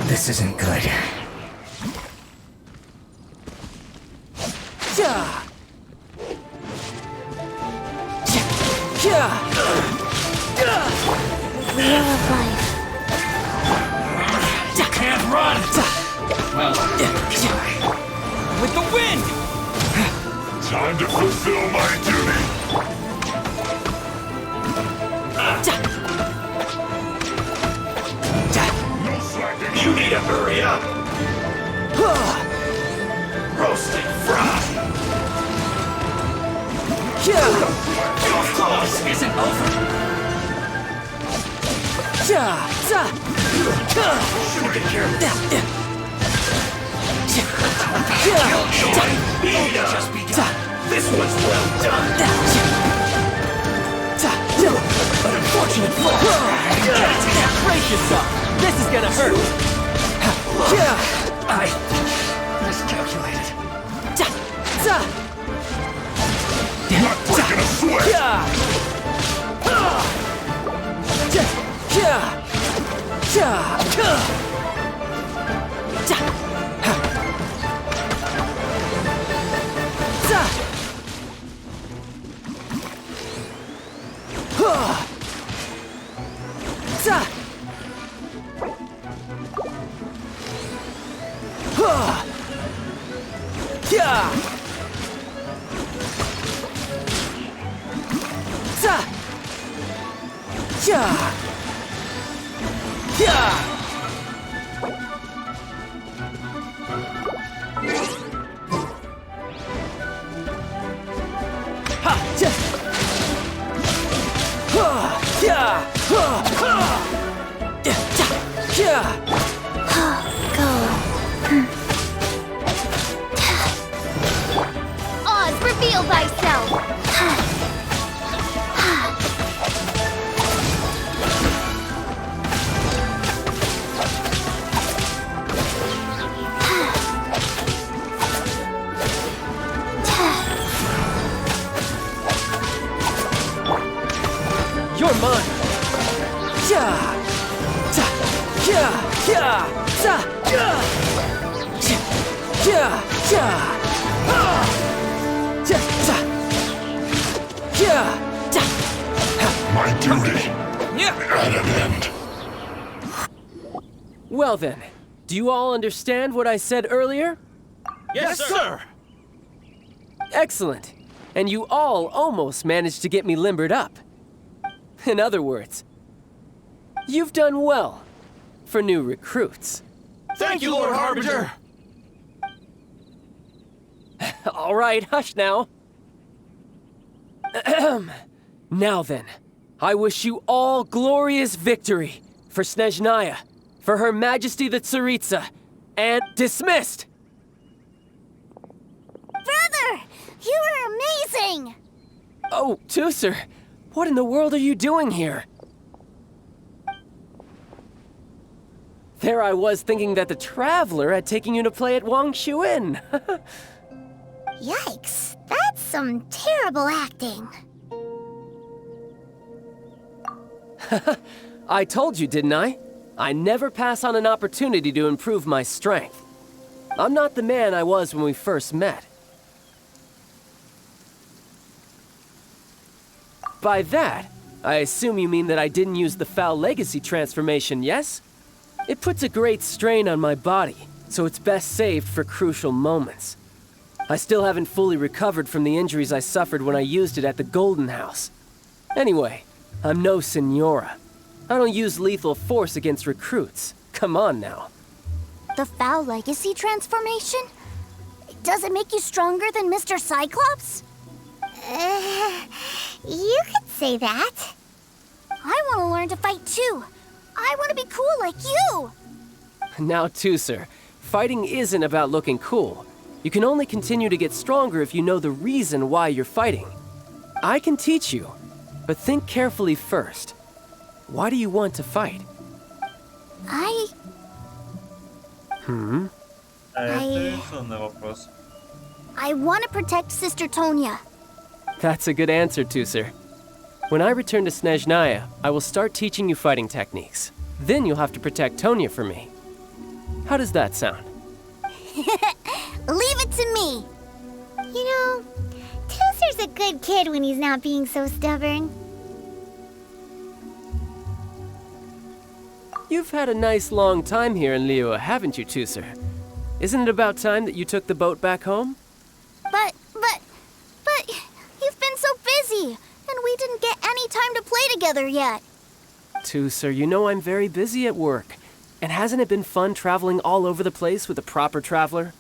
This isn't good. Wheel of life. You can't run! Well, with the wind! Time to fulfill my duty! No slacking! You need to hurry up! Roasted fry! Your claws isn't over! Shooting here! Just begun. This one's well done. An unfortunate fall. Brace yourself! This is gonna hurt! I miscalculated. Not breaking a sweat. Oz, reveal thyself. You're mine! My duty at an end. Well then, do you all understand what I said earlier? Yes, sir! Excellent. And you all almost managed to get me limbered up. In other words, you've done well. for new recruits. Thank you, Lord Harbinger! All right, hush now. Now then, I wish you all glorious victory for Snezhnaya, for Her Majesty the Tsaritsa, and dismissed! Brother, you are amazing! Oh, Tusser, what in the world are you doing here? There I was thinking that the Traveler had taken you to play at Wang Shuin. Yikes, that's some terrible acting. I told you, didn't I? I never pass on an opportunity to improve my strength. I'm not the man I was when we first met. By that, I assume you mean that I didn't use the Foul Legacy transformation, yes? It puts a great strain on my body, so it's best saved for crucial moments. I still haven't fully recovered from the injuries I suffered when I used it at the Golden House. Anyway, I'm no Senora. I don't use lethal force against recruits. Come on now. The Foul Legacy transformation? Does it make you stronger than Mr. Cyclops? You could say that. I want to learn to fight too. I want to be cool like you. Now, Tusser, fighting isn't about looking cool. You can only continue to get stronger if you know the reason why you're fighting. I can teach you, but think carefully first. Why do you want to fight? I want to protect Sister Tonya. That's a good answer, Tusser. When I return to Snezhnaya, I will start teaching you fighting techniques. Then you'll have to protect Tonya for me. How does that sound? Leave it to me. You know, Tusser's a good kid when he's not being so stubborn. You've had a nice long time here in Liyue, haven't you, Tusser? Isn't it about time that you took the boat back home? But, you've been so busy, and we didn't get any time to play together yet. Tusser, you know I'm very busy at work. And hasn't it been fun traveling all over the place with a proper traveler?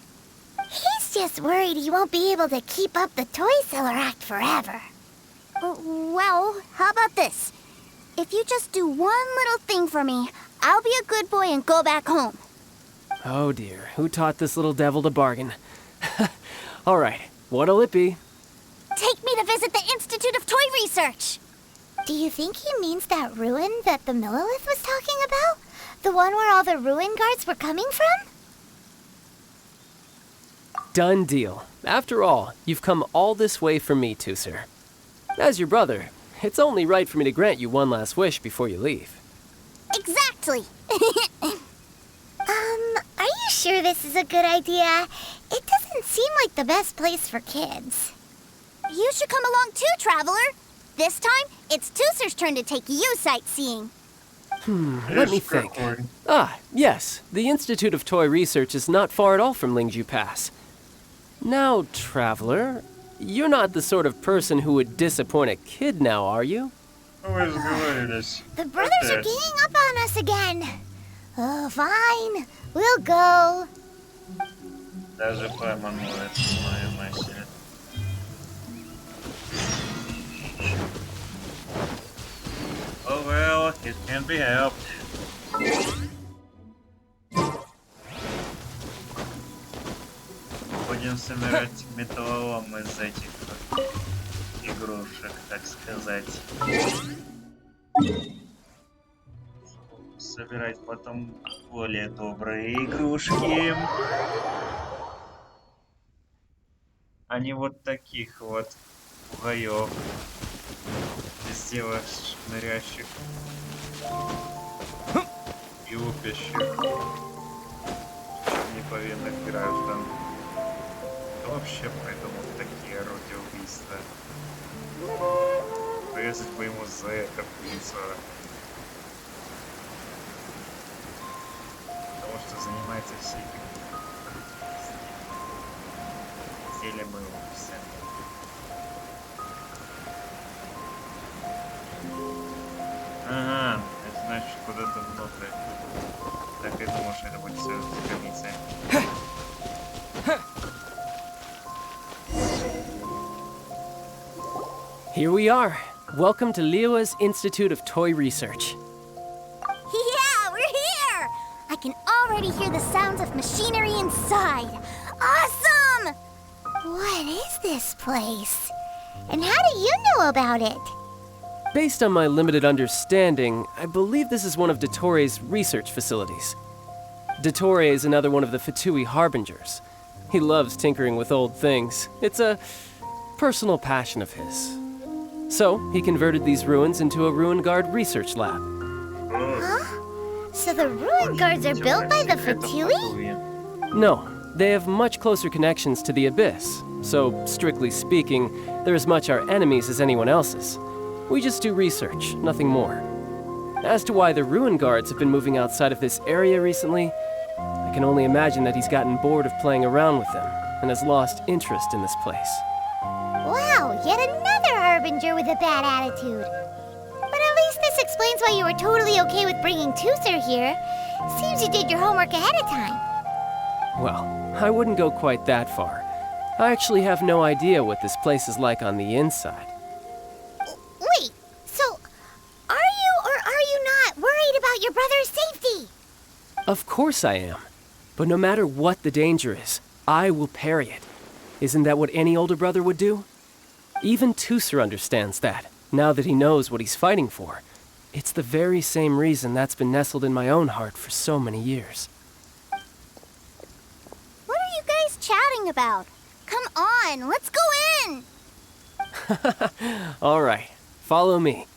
He's just worried he won't be able to keep up the toy seller act forever. Well, how about this? If you just do one little thing for me, I'll be a good boy and go back home. Oh dear, who taught this little devil to bargain? All right, what'll it be? Take me to visit the Institute of Toy Research. Do you think he means that ruin that the Millilith was talking about? The one where all the ruin guards were coming from? Done deal. After all, you've come all this way for me, Tusser. As your brother, it's only right for me to grant you one last wish before you leave. Exactly. Are you sure this is a good idea? It doesn't seem like the best place for kids. You should come along too, Traveler. This time, it's Tusser's turn to take you sightseeing. Let me think. Ah, yes, the Institute of Toy Research is not far at all from Lingju Pass. Now, Traveler, you're not the sort of person who would disappoint a kid now, are you? The brothers are ganging up on us again. Oh, fine. We'll go. Даже пойманует мою мысль. Oh well, it can be helped. Будем собирать металлолом из этих игрушек, так сказать. Собирать потом более добрые игрушки. А не вот таких вот бугаёв. Сделаешь нырящих и лупящих неповинных граждан. Кто вообще придумал такие орудия убийства? Врезать бы ему за это в лицо. Потому что занимается всяким делем его все. Ага, это значит, куда-то внутрь. Так и думал, что это будет все в границе. Here we are. Welcome to Liyue's Institute of Toy Research. Yeah, we're here! I can already hear the sounds of machinery inside. Awesome! What is this place? And how do you know about it? Based on my limited understanding, I believe this is one of Dottoro's research facilities. Dottore is another one of the Fatui Harbingers. He loves tinkering with old things. It's a personal passion of his. So, he converted these ruins into a Ruin Guard research lab. Huh? So the ruin guards are built by the Fatui? No, they have much closer connections to the Abyss. So, strictly speaking, they're as much our enemies as anyone else's. We just do research, nothing more. As to why the Ruin Guards have been moving outside of this area recently, I can only imagine that he's gotten bored of playing around with them and has lost interest in this place. Wow, yet another Harbinger with a bad attitude. But at least this explains why you were totally okay with bringing Tooser here. Seems you did your homework ahead of time. Well, I wouldn't go quite that far. I actually have no idea what this place is like on the inside. Wait, so are you or are you not worried about your brother's safety? Of course I am. But no matter what the danger is, I will parry it. Isn't that what any older brother would do? Even Tooser understands that, now that he knows what he's fighting for. It's the very same reason that's been nestled in my own heart for so many years. What are you guys chatting about? Come on, let's go in! All right, follow me.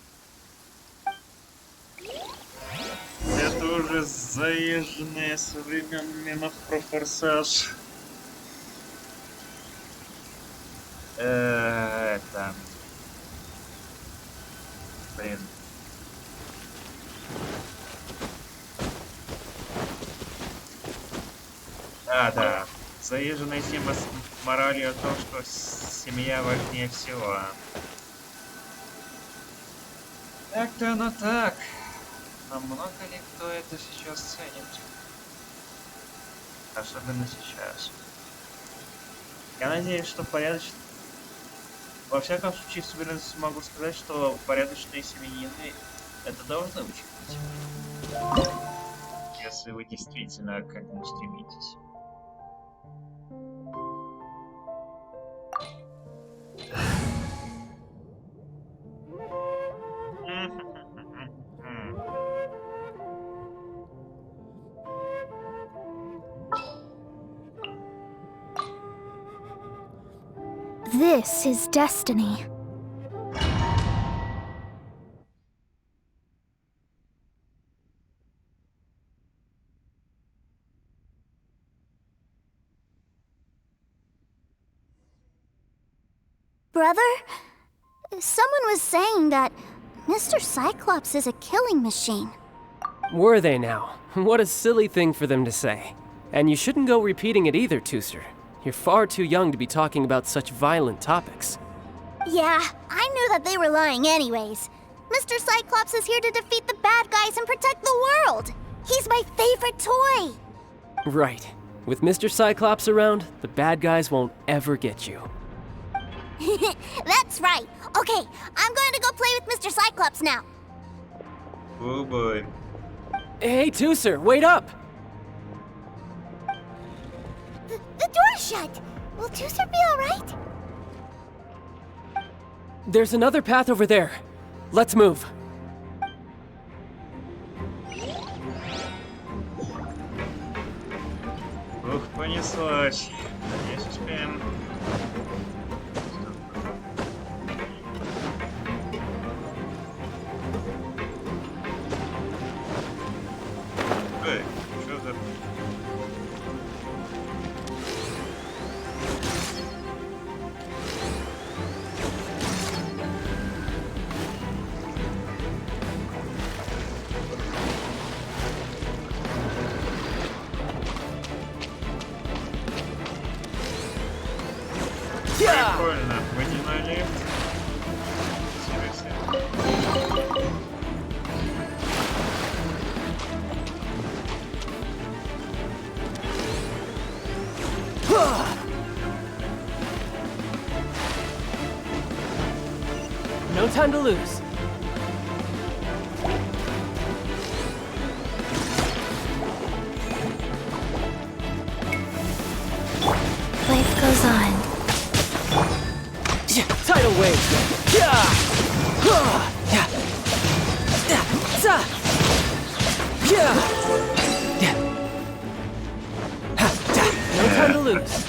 Это уже заезженные со времен мемов про форсаж. Это... Блин. Да. Заезженная тема с моралью о том, что семья важнее всего. Так-то оно так. Но много ли кто это сейчас ценит? Особенно сейчас. Я надеюсь, что порядочно... Во всяком случае, с уверенностью могу сказать, что порядочные семьянины это должны учитывать. Если вы действительно к этому стремитесь. This is destiny. Brother? Someone was saying that Mr. Cyclops is a killing machine. Were they now? What a silly thing for them to say. And you shouldn't go repeating it either, Tooser. You're far too young to be talking about such violent topics. Yeah, I knew that they were lying anyways. Mr. Cyclops is here to defeat the bad guys and protect the world. He's my favorite toy. Right. With Mr. Cyclops around, the bad guys won't ever get you. That's right. Okay, I'm going to go play with Mr. Cyclops now. Oh boy. Hey, Tooser, wait up! The door's shut. Will Tooser be all right? There's another path over there. Let's move. Ух, понеслась. Надеюсь, успеем. Эй, что за... Прикольно. Водяной лифт. Сервисы. time to lose. Life goes on. Tidal wave. Yeah. No time to lose.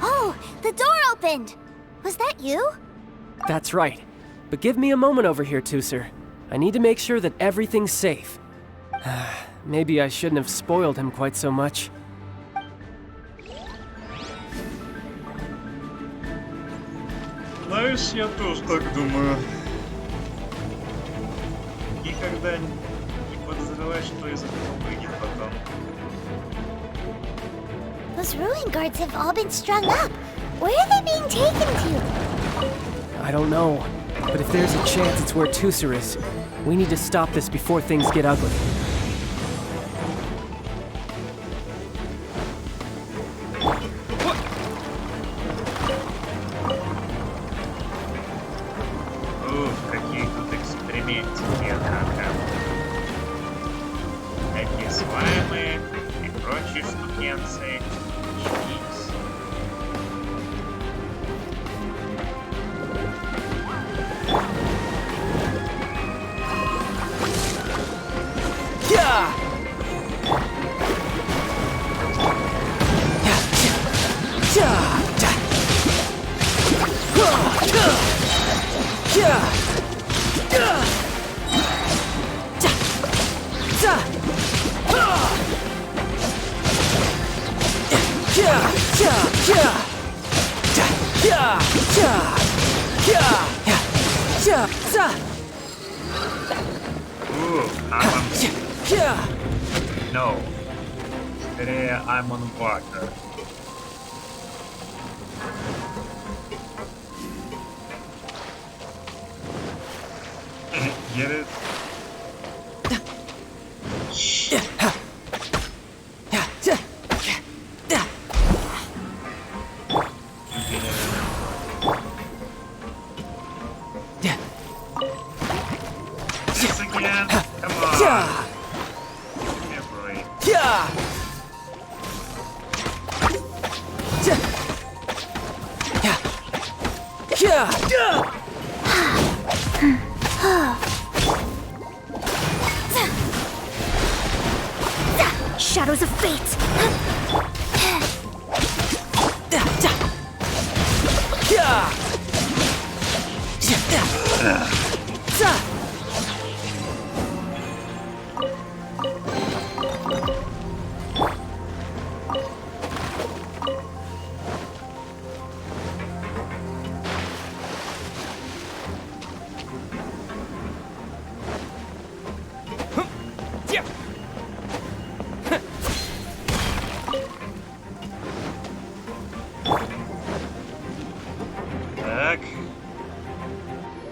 Oh, the door opened! Was that you? That's right. But give me a moment over here, Tusser. I need to make sure that everything's safe. Maybe I shouldn't have spoiled him quite so much. Знаешь, я тоже так думаю. Никогда не подозреваешь, что из этого выйдет потом. Those ruin guards have all been strung up. Where are they being taken to? I don't know, but if there's a chance it's where Tusser is, we need to stop this before things get ugly. Какие тут экспериментики, однако. Такие слаймы и прочие штукенции. Чикс. No. Скорее, I'm on water. Get it? This again? Come on. Give me a break. Shadows of fate.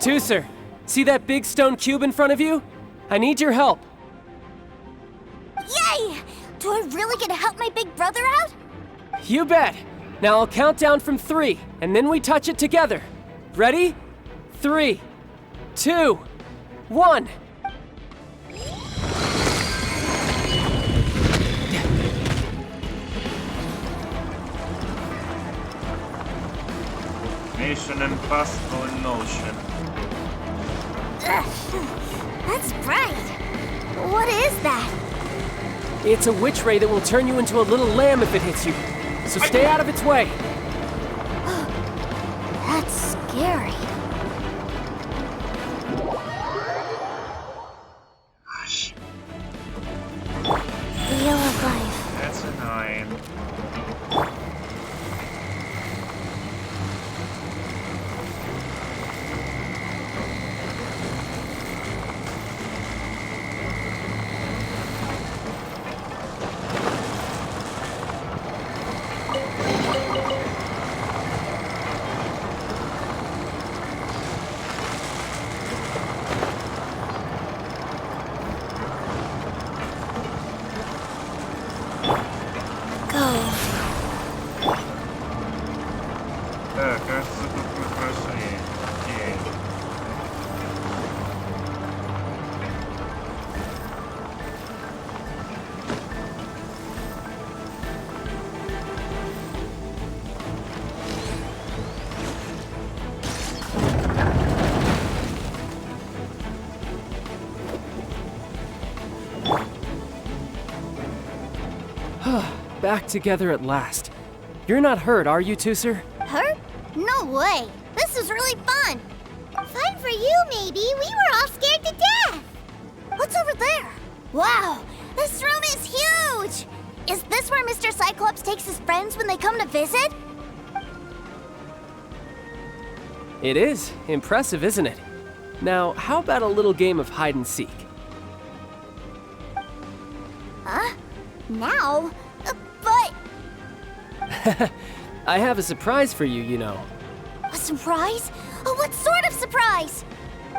Tusser, see that big stone cube in front of you? I need your help. Yay! Do I really get to help my big brother out? You bet. Now I'll count down from 3, and then we touch it together. Ready? 3, 2, 1. Mission Impossible in motion. That's bright. What is that? It's a witch ray that will turn you into a little lamb if it hits you. So stay out of its way. That's scary. Gosh. Wheel of life. That's annoying. Back together at last. You're not hurt, are you, Tooser? Hurt? No way. This is really fun. Fun for you, maybe. We were all scared to death. What's over there? Wow, this room is huge. Is this where Mr. Cyclops takes his friends when they come to visit? It is. Impressive, isn't it? Now, how about a little game of hide and seek? Huh? Now? But... I have a surprise for you, you know. A surprise? Oh, what sort of surprise?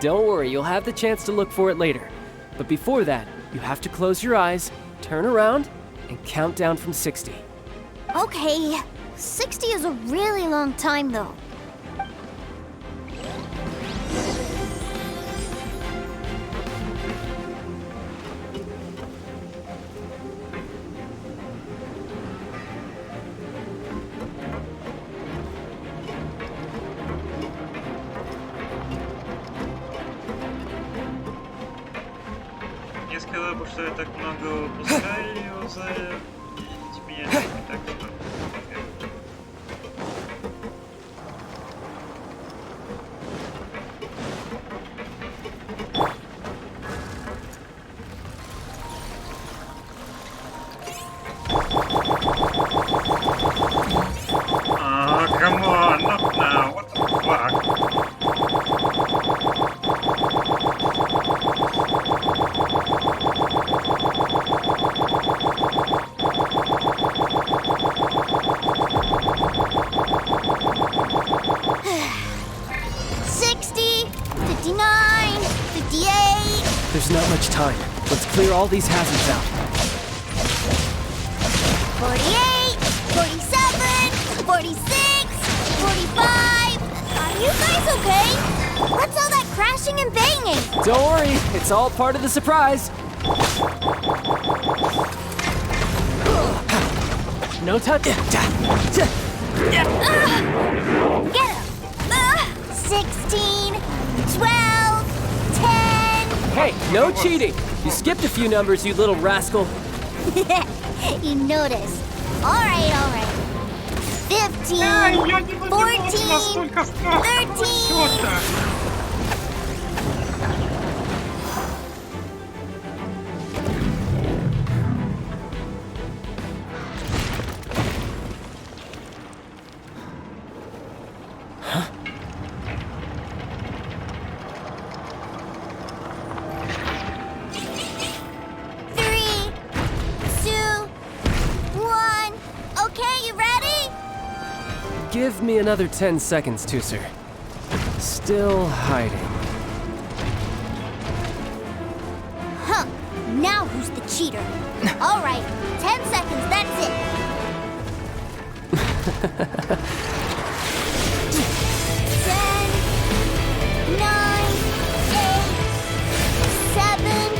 Don't worry, you'll have the chance to look for it later. But before that, you have to close your eyes, turn around, and count down from 60. Okay, 60 is a really long time, though. Я сказал бы, что я так много упускаю за меня, так что... Come on, not now, what the fuck? There's not much time. Let's clear all these hazards out. 48, 47, 46, 45. Are you guys okay? What's all that crashing and banging? Don't worry, it's all part of the surprise. No touch. Get him. 16, 12, 10. Hey, no cheating. You skipped a few numbers, you little rascal. You noticed. All right. 15, 14, 13. Give me another 10 seconds, Tooser. Still hiding. Huh. Now who's the cheater? All right. 10 seconds, that's it. 10, 9, 8, 7,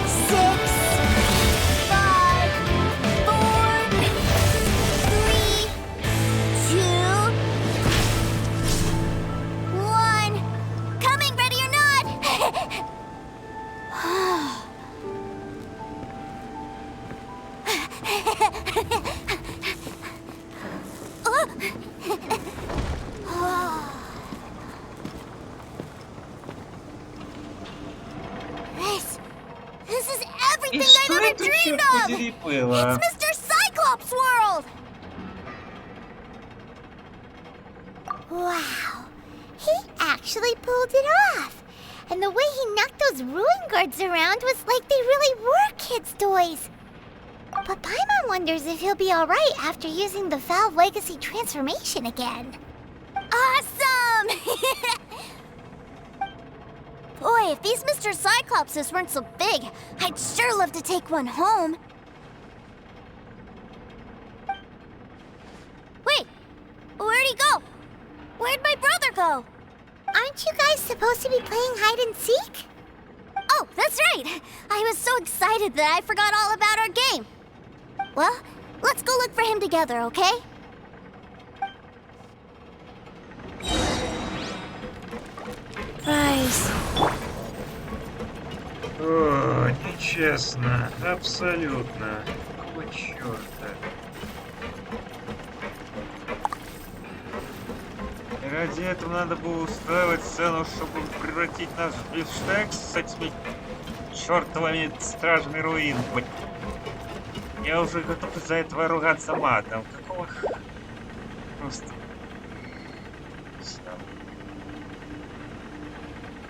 6, 5, 4, 3, 2, 1. Coming, ready or not? This is everything I've ever dreamed of! It's Mr. Cyclops' world! Wow, he actually pulled it off. And the way he knocked those ruin guards around was like they really were kids' toys. But Paimon wonders if he'll be alright after using the Valve Legacy transformation again. Awesome! Boy, if these Mr. Cyclopses weren't so big, I'd sure love to take one home. Wait, where'd he go? Where'd my brother go? Aren't you guys supposed to be playing hide and seek? Oh, that's right! I was so excited that I forgot all about our game. Well, let's go look for him together, okay? Rise. О, нечестно, абсолютно. Какого черта? И ради этого надо было устраивать сцену, чтобы превратить нас в бифштекс с этими чертовыми стражами руин. Я уже готов из-за этого ругаться матом. Какого... Просто... Всё.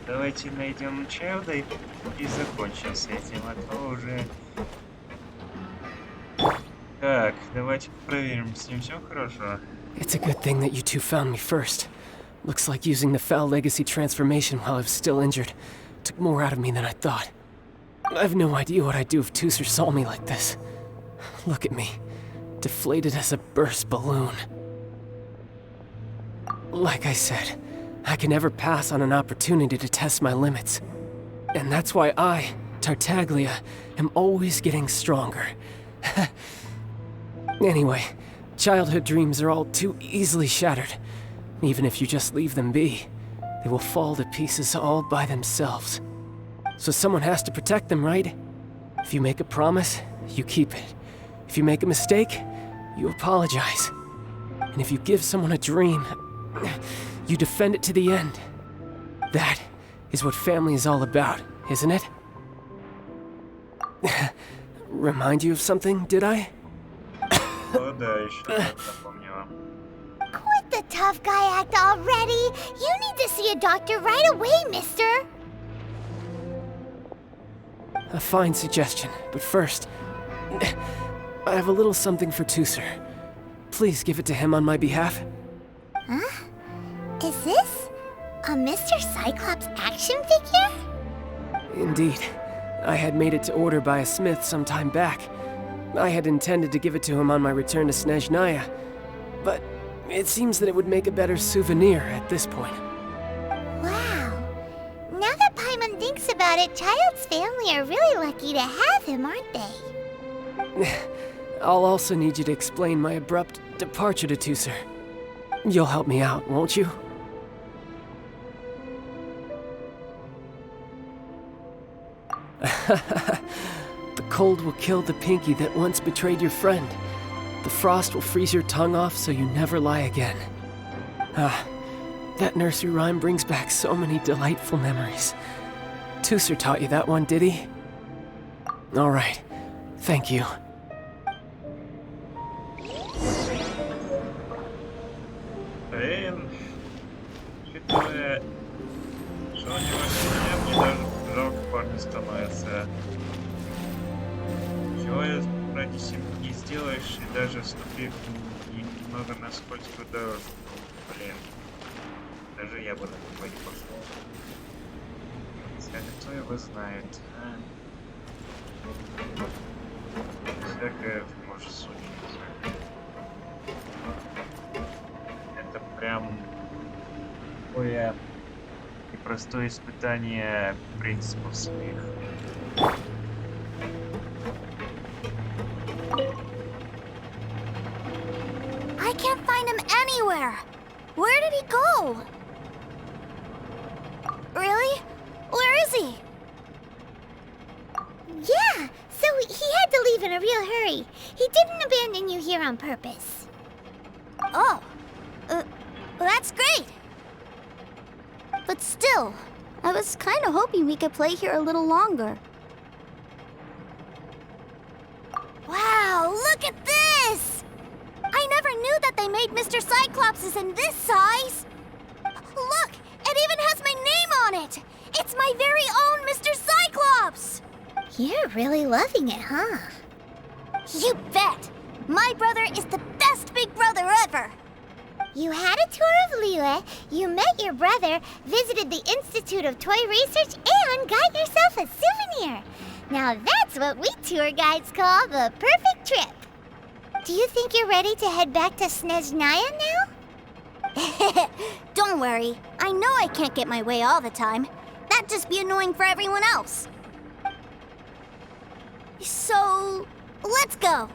Давайте найдем Чайлда и закончим с этим, а то уже... Так, давайте проверим, с ним все хорошо. It's a good thing that you two found me first. Looks like using the foul legacy transformation while I was still injured took more out of me than I thought. I have no idea what I'd do if Tooser saw me like this. Look at me, deflated as a burst balloon. Like I said, I can never pass on an opportunity to test my limits. And that's why I, Tartaglia, am always getting stronger. Anyway, childhood dreams are all too easily shattered. Even if you just leave them be, they will fall to pieces all by themselves. So someone has to protect them, right? If you make a promise, you keep it. If you make a mistake, you apologize. And if you give someone a dream, you defend it to the end. That is what family is all about, isn't it? Remind you of something, did I? Quit the tough guy act already! You need to see a doctor right away, mister! A fine suggestion, but first, I have a little something for Tooser. Please give it to him on my behalf. Huh? Is this a Mr. Cyclops action figure? Indeed. I had made it to order by a smith some time back. I had intended to give it to him on my return to Snezhnaya, but it seems that it would make a better souvenir at this point. Wow. Now that Paimon thinks about it, Child's family are really lucky to have him, aren't they? I'll also need you to explain my abrupt departure to Tooser. You'll help me out, won't you? The cold will kill the pinky that once betrayed your friend. The frost will freeze your tongue off so you never lie again. Ah, that nursery rhyme brings back so many delightful memories. Tooser taught you that one, did he? All right, thank you. Блин, учитывая, что у него семья, мне даже жалко парня становится. Чего ради семьи не сделаешь, и даже вступив немного на скользкую дорожку. Блин, даже я бы на такое не пошел. Хотя кто его знает, а? Всякое может случиться. Это прям такое непростое испытание принципов своих. I can't find him anywhere. Where did he go? Really? Where is he? Yeah, so he had to leave in a real hurry. He didn't abandon you here on purpose. Oh, that's great. But still, I was kind of hoping we could play here a little longer. Wow, look at this! I never knew that they made Mr. Cyclopses in this size. Look, it even has my name on it. It's my very own Mr. Cyclops. You're really loving it, huh? You bet. My brother is the best big brother ever. You had a tour of Liyue, you met your brother, visited the Institute of Toy Research, and got yourself a souvenir. Now that's what we tour guides call the perfect trip. Do you think you're ready to head back to Snezhnaya now? Don't worry. I know I can't get my way all the time. That'd just be annoying for everyone else. So, let's go.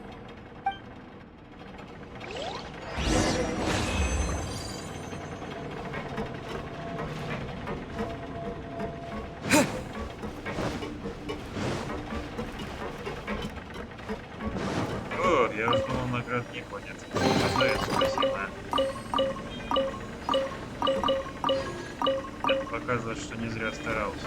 Хорошо, я уж думал, наград не будет. За это спасибо. Это показывает, что не зря старался.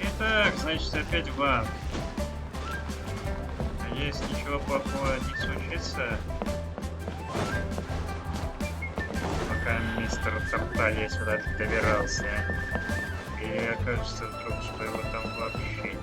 Итак, значит, опять в банк. Надеюсь, ничего плохого не случится. Пока мистер Тарталья сюда добирался. И окажется вдруг, что его там вообще нет.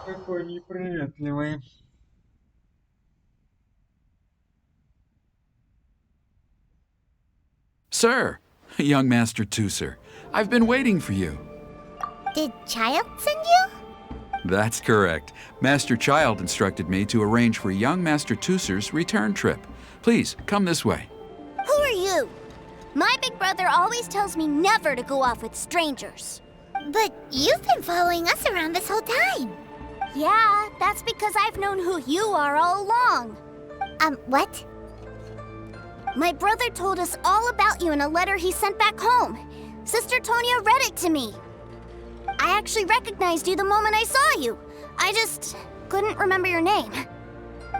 Какой неприветливый. Sir, young Master Tooser, I've been waiting for you. Did Child send you? That's correct. Master Child instructed me to arrange for young Master Tooser's return trip. Please, come this way. Who are you? My big brother always tells me never to go off with strangers. But you've been following us around this whole time. Yeah, that's because I've known who you are all along. What? My brother told us all about you in a letter he sent back home. Sister Tonya read it to me. I actually recognized you the moment I saw you. I just couldn't remember your name.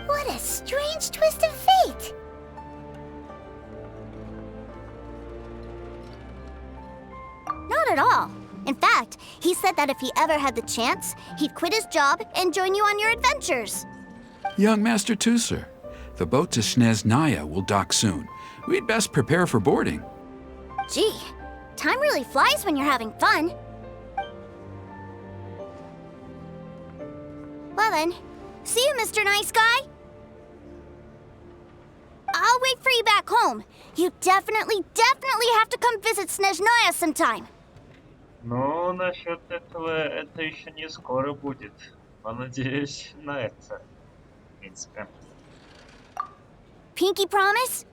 What a strange twist of fate. Not at all. In fact, he said that if he ever had the chance, he'd quit his job and join you on your adventures. Young Master Tooser, the boat to Snezhnaya will dock soon. We'd best prepare for boarding. Gee, time really flies when you're having fun. Well then, see you, Mr. Nice Guy. I'll wait for you back home. You definitely have to come visit Snezhnaya sometime. Ну, насчет этого, это еще не скоро будет. Но надеюсь на это. В принципе. Pinky promise?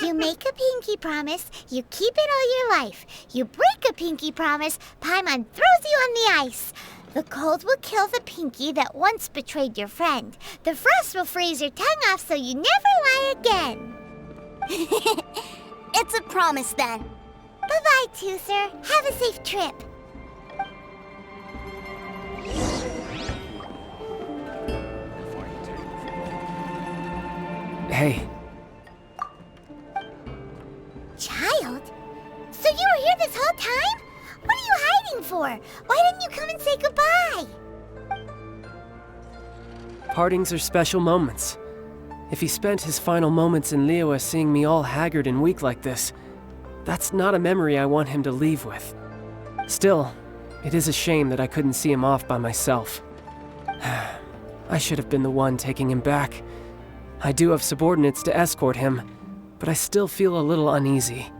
You make a pinky promise, you keep it all your life. You break a pinky promise, Paimon throws you on the ice. The cold will kill the pinky that once betrayed your friend. The frost will freeze your tongue off so you never lie again. It's a promise then. Bye-bye, Tooser. Have a safe trip. Hey. Child? So you were here this whole time? What are you hiding for? Why didn't you come and say goodbye? Partings are special moments. If he spent his final moments in Liyue seeing me all haggard and weak like this, that's not a memory I want him to leave with. Still, it is a shame that I couldn't see him off by myself. I should have been the one taking him back. I do have subordinates to escort him, but I still feel a little uneasy.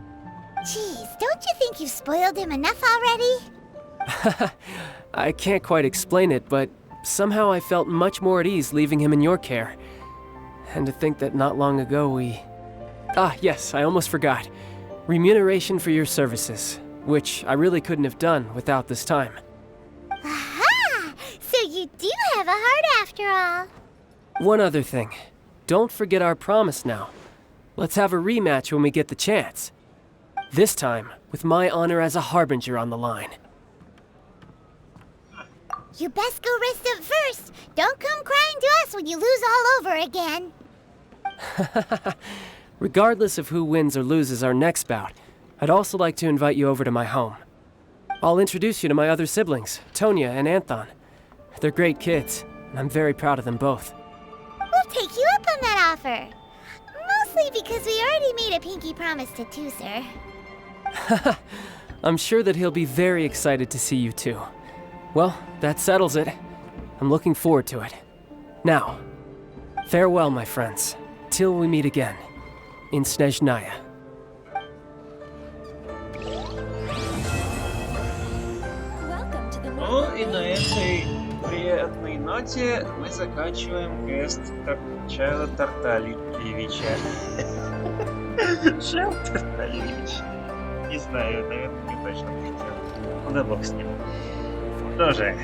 Jeez, don't you think you've spoiled him enough already? I can't quite explain it, but somehow I felt much more at ease leaving him in your care. And to think that not long ago we... Ah, yes, I almost forgot. Remuneration for your services, which I really couldn't have done without this time. Aha! So you do have a heart after all. One other thing. Don't forget our promise now. Let's have a rematch when we get the chance. This time, with my honor as a harbinger on the line. You best go rest up first. Don't come crying to us when you lose all over again. Regardless of who wins or loses our next bout, I'd also like to invite you over to my home. I'll introduce you to my other siblings, Tonya and Anthon. They're great kids, and I'm very proud of them both. We'll take you up on that offer. Mostly because we already made a pinky promise to Tooser. I'm sure that he'll be very excited to see you too. Well, that settles it. I'm looking forward to it. Now, farewell, my friends, till we meet again in Snezhnaya. Ну и на этой приятной ноте мы заканчиваем квест Чайла Тартальевича. Чайл Тартальевич. Не знаю, наверное, не точно прочитал. Ну да бог с ним. Что же,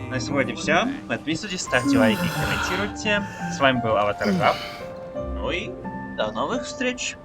на сегодня все. Подписывайтесь, ставьте лайки, комментируйте. С вами был Аватар Глав. Ну и до новых встреч!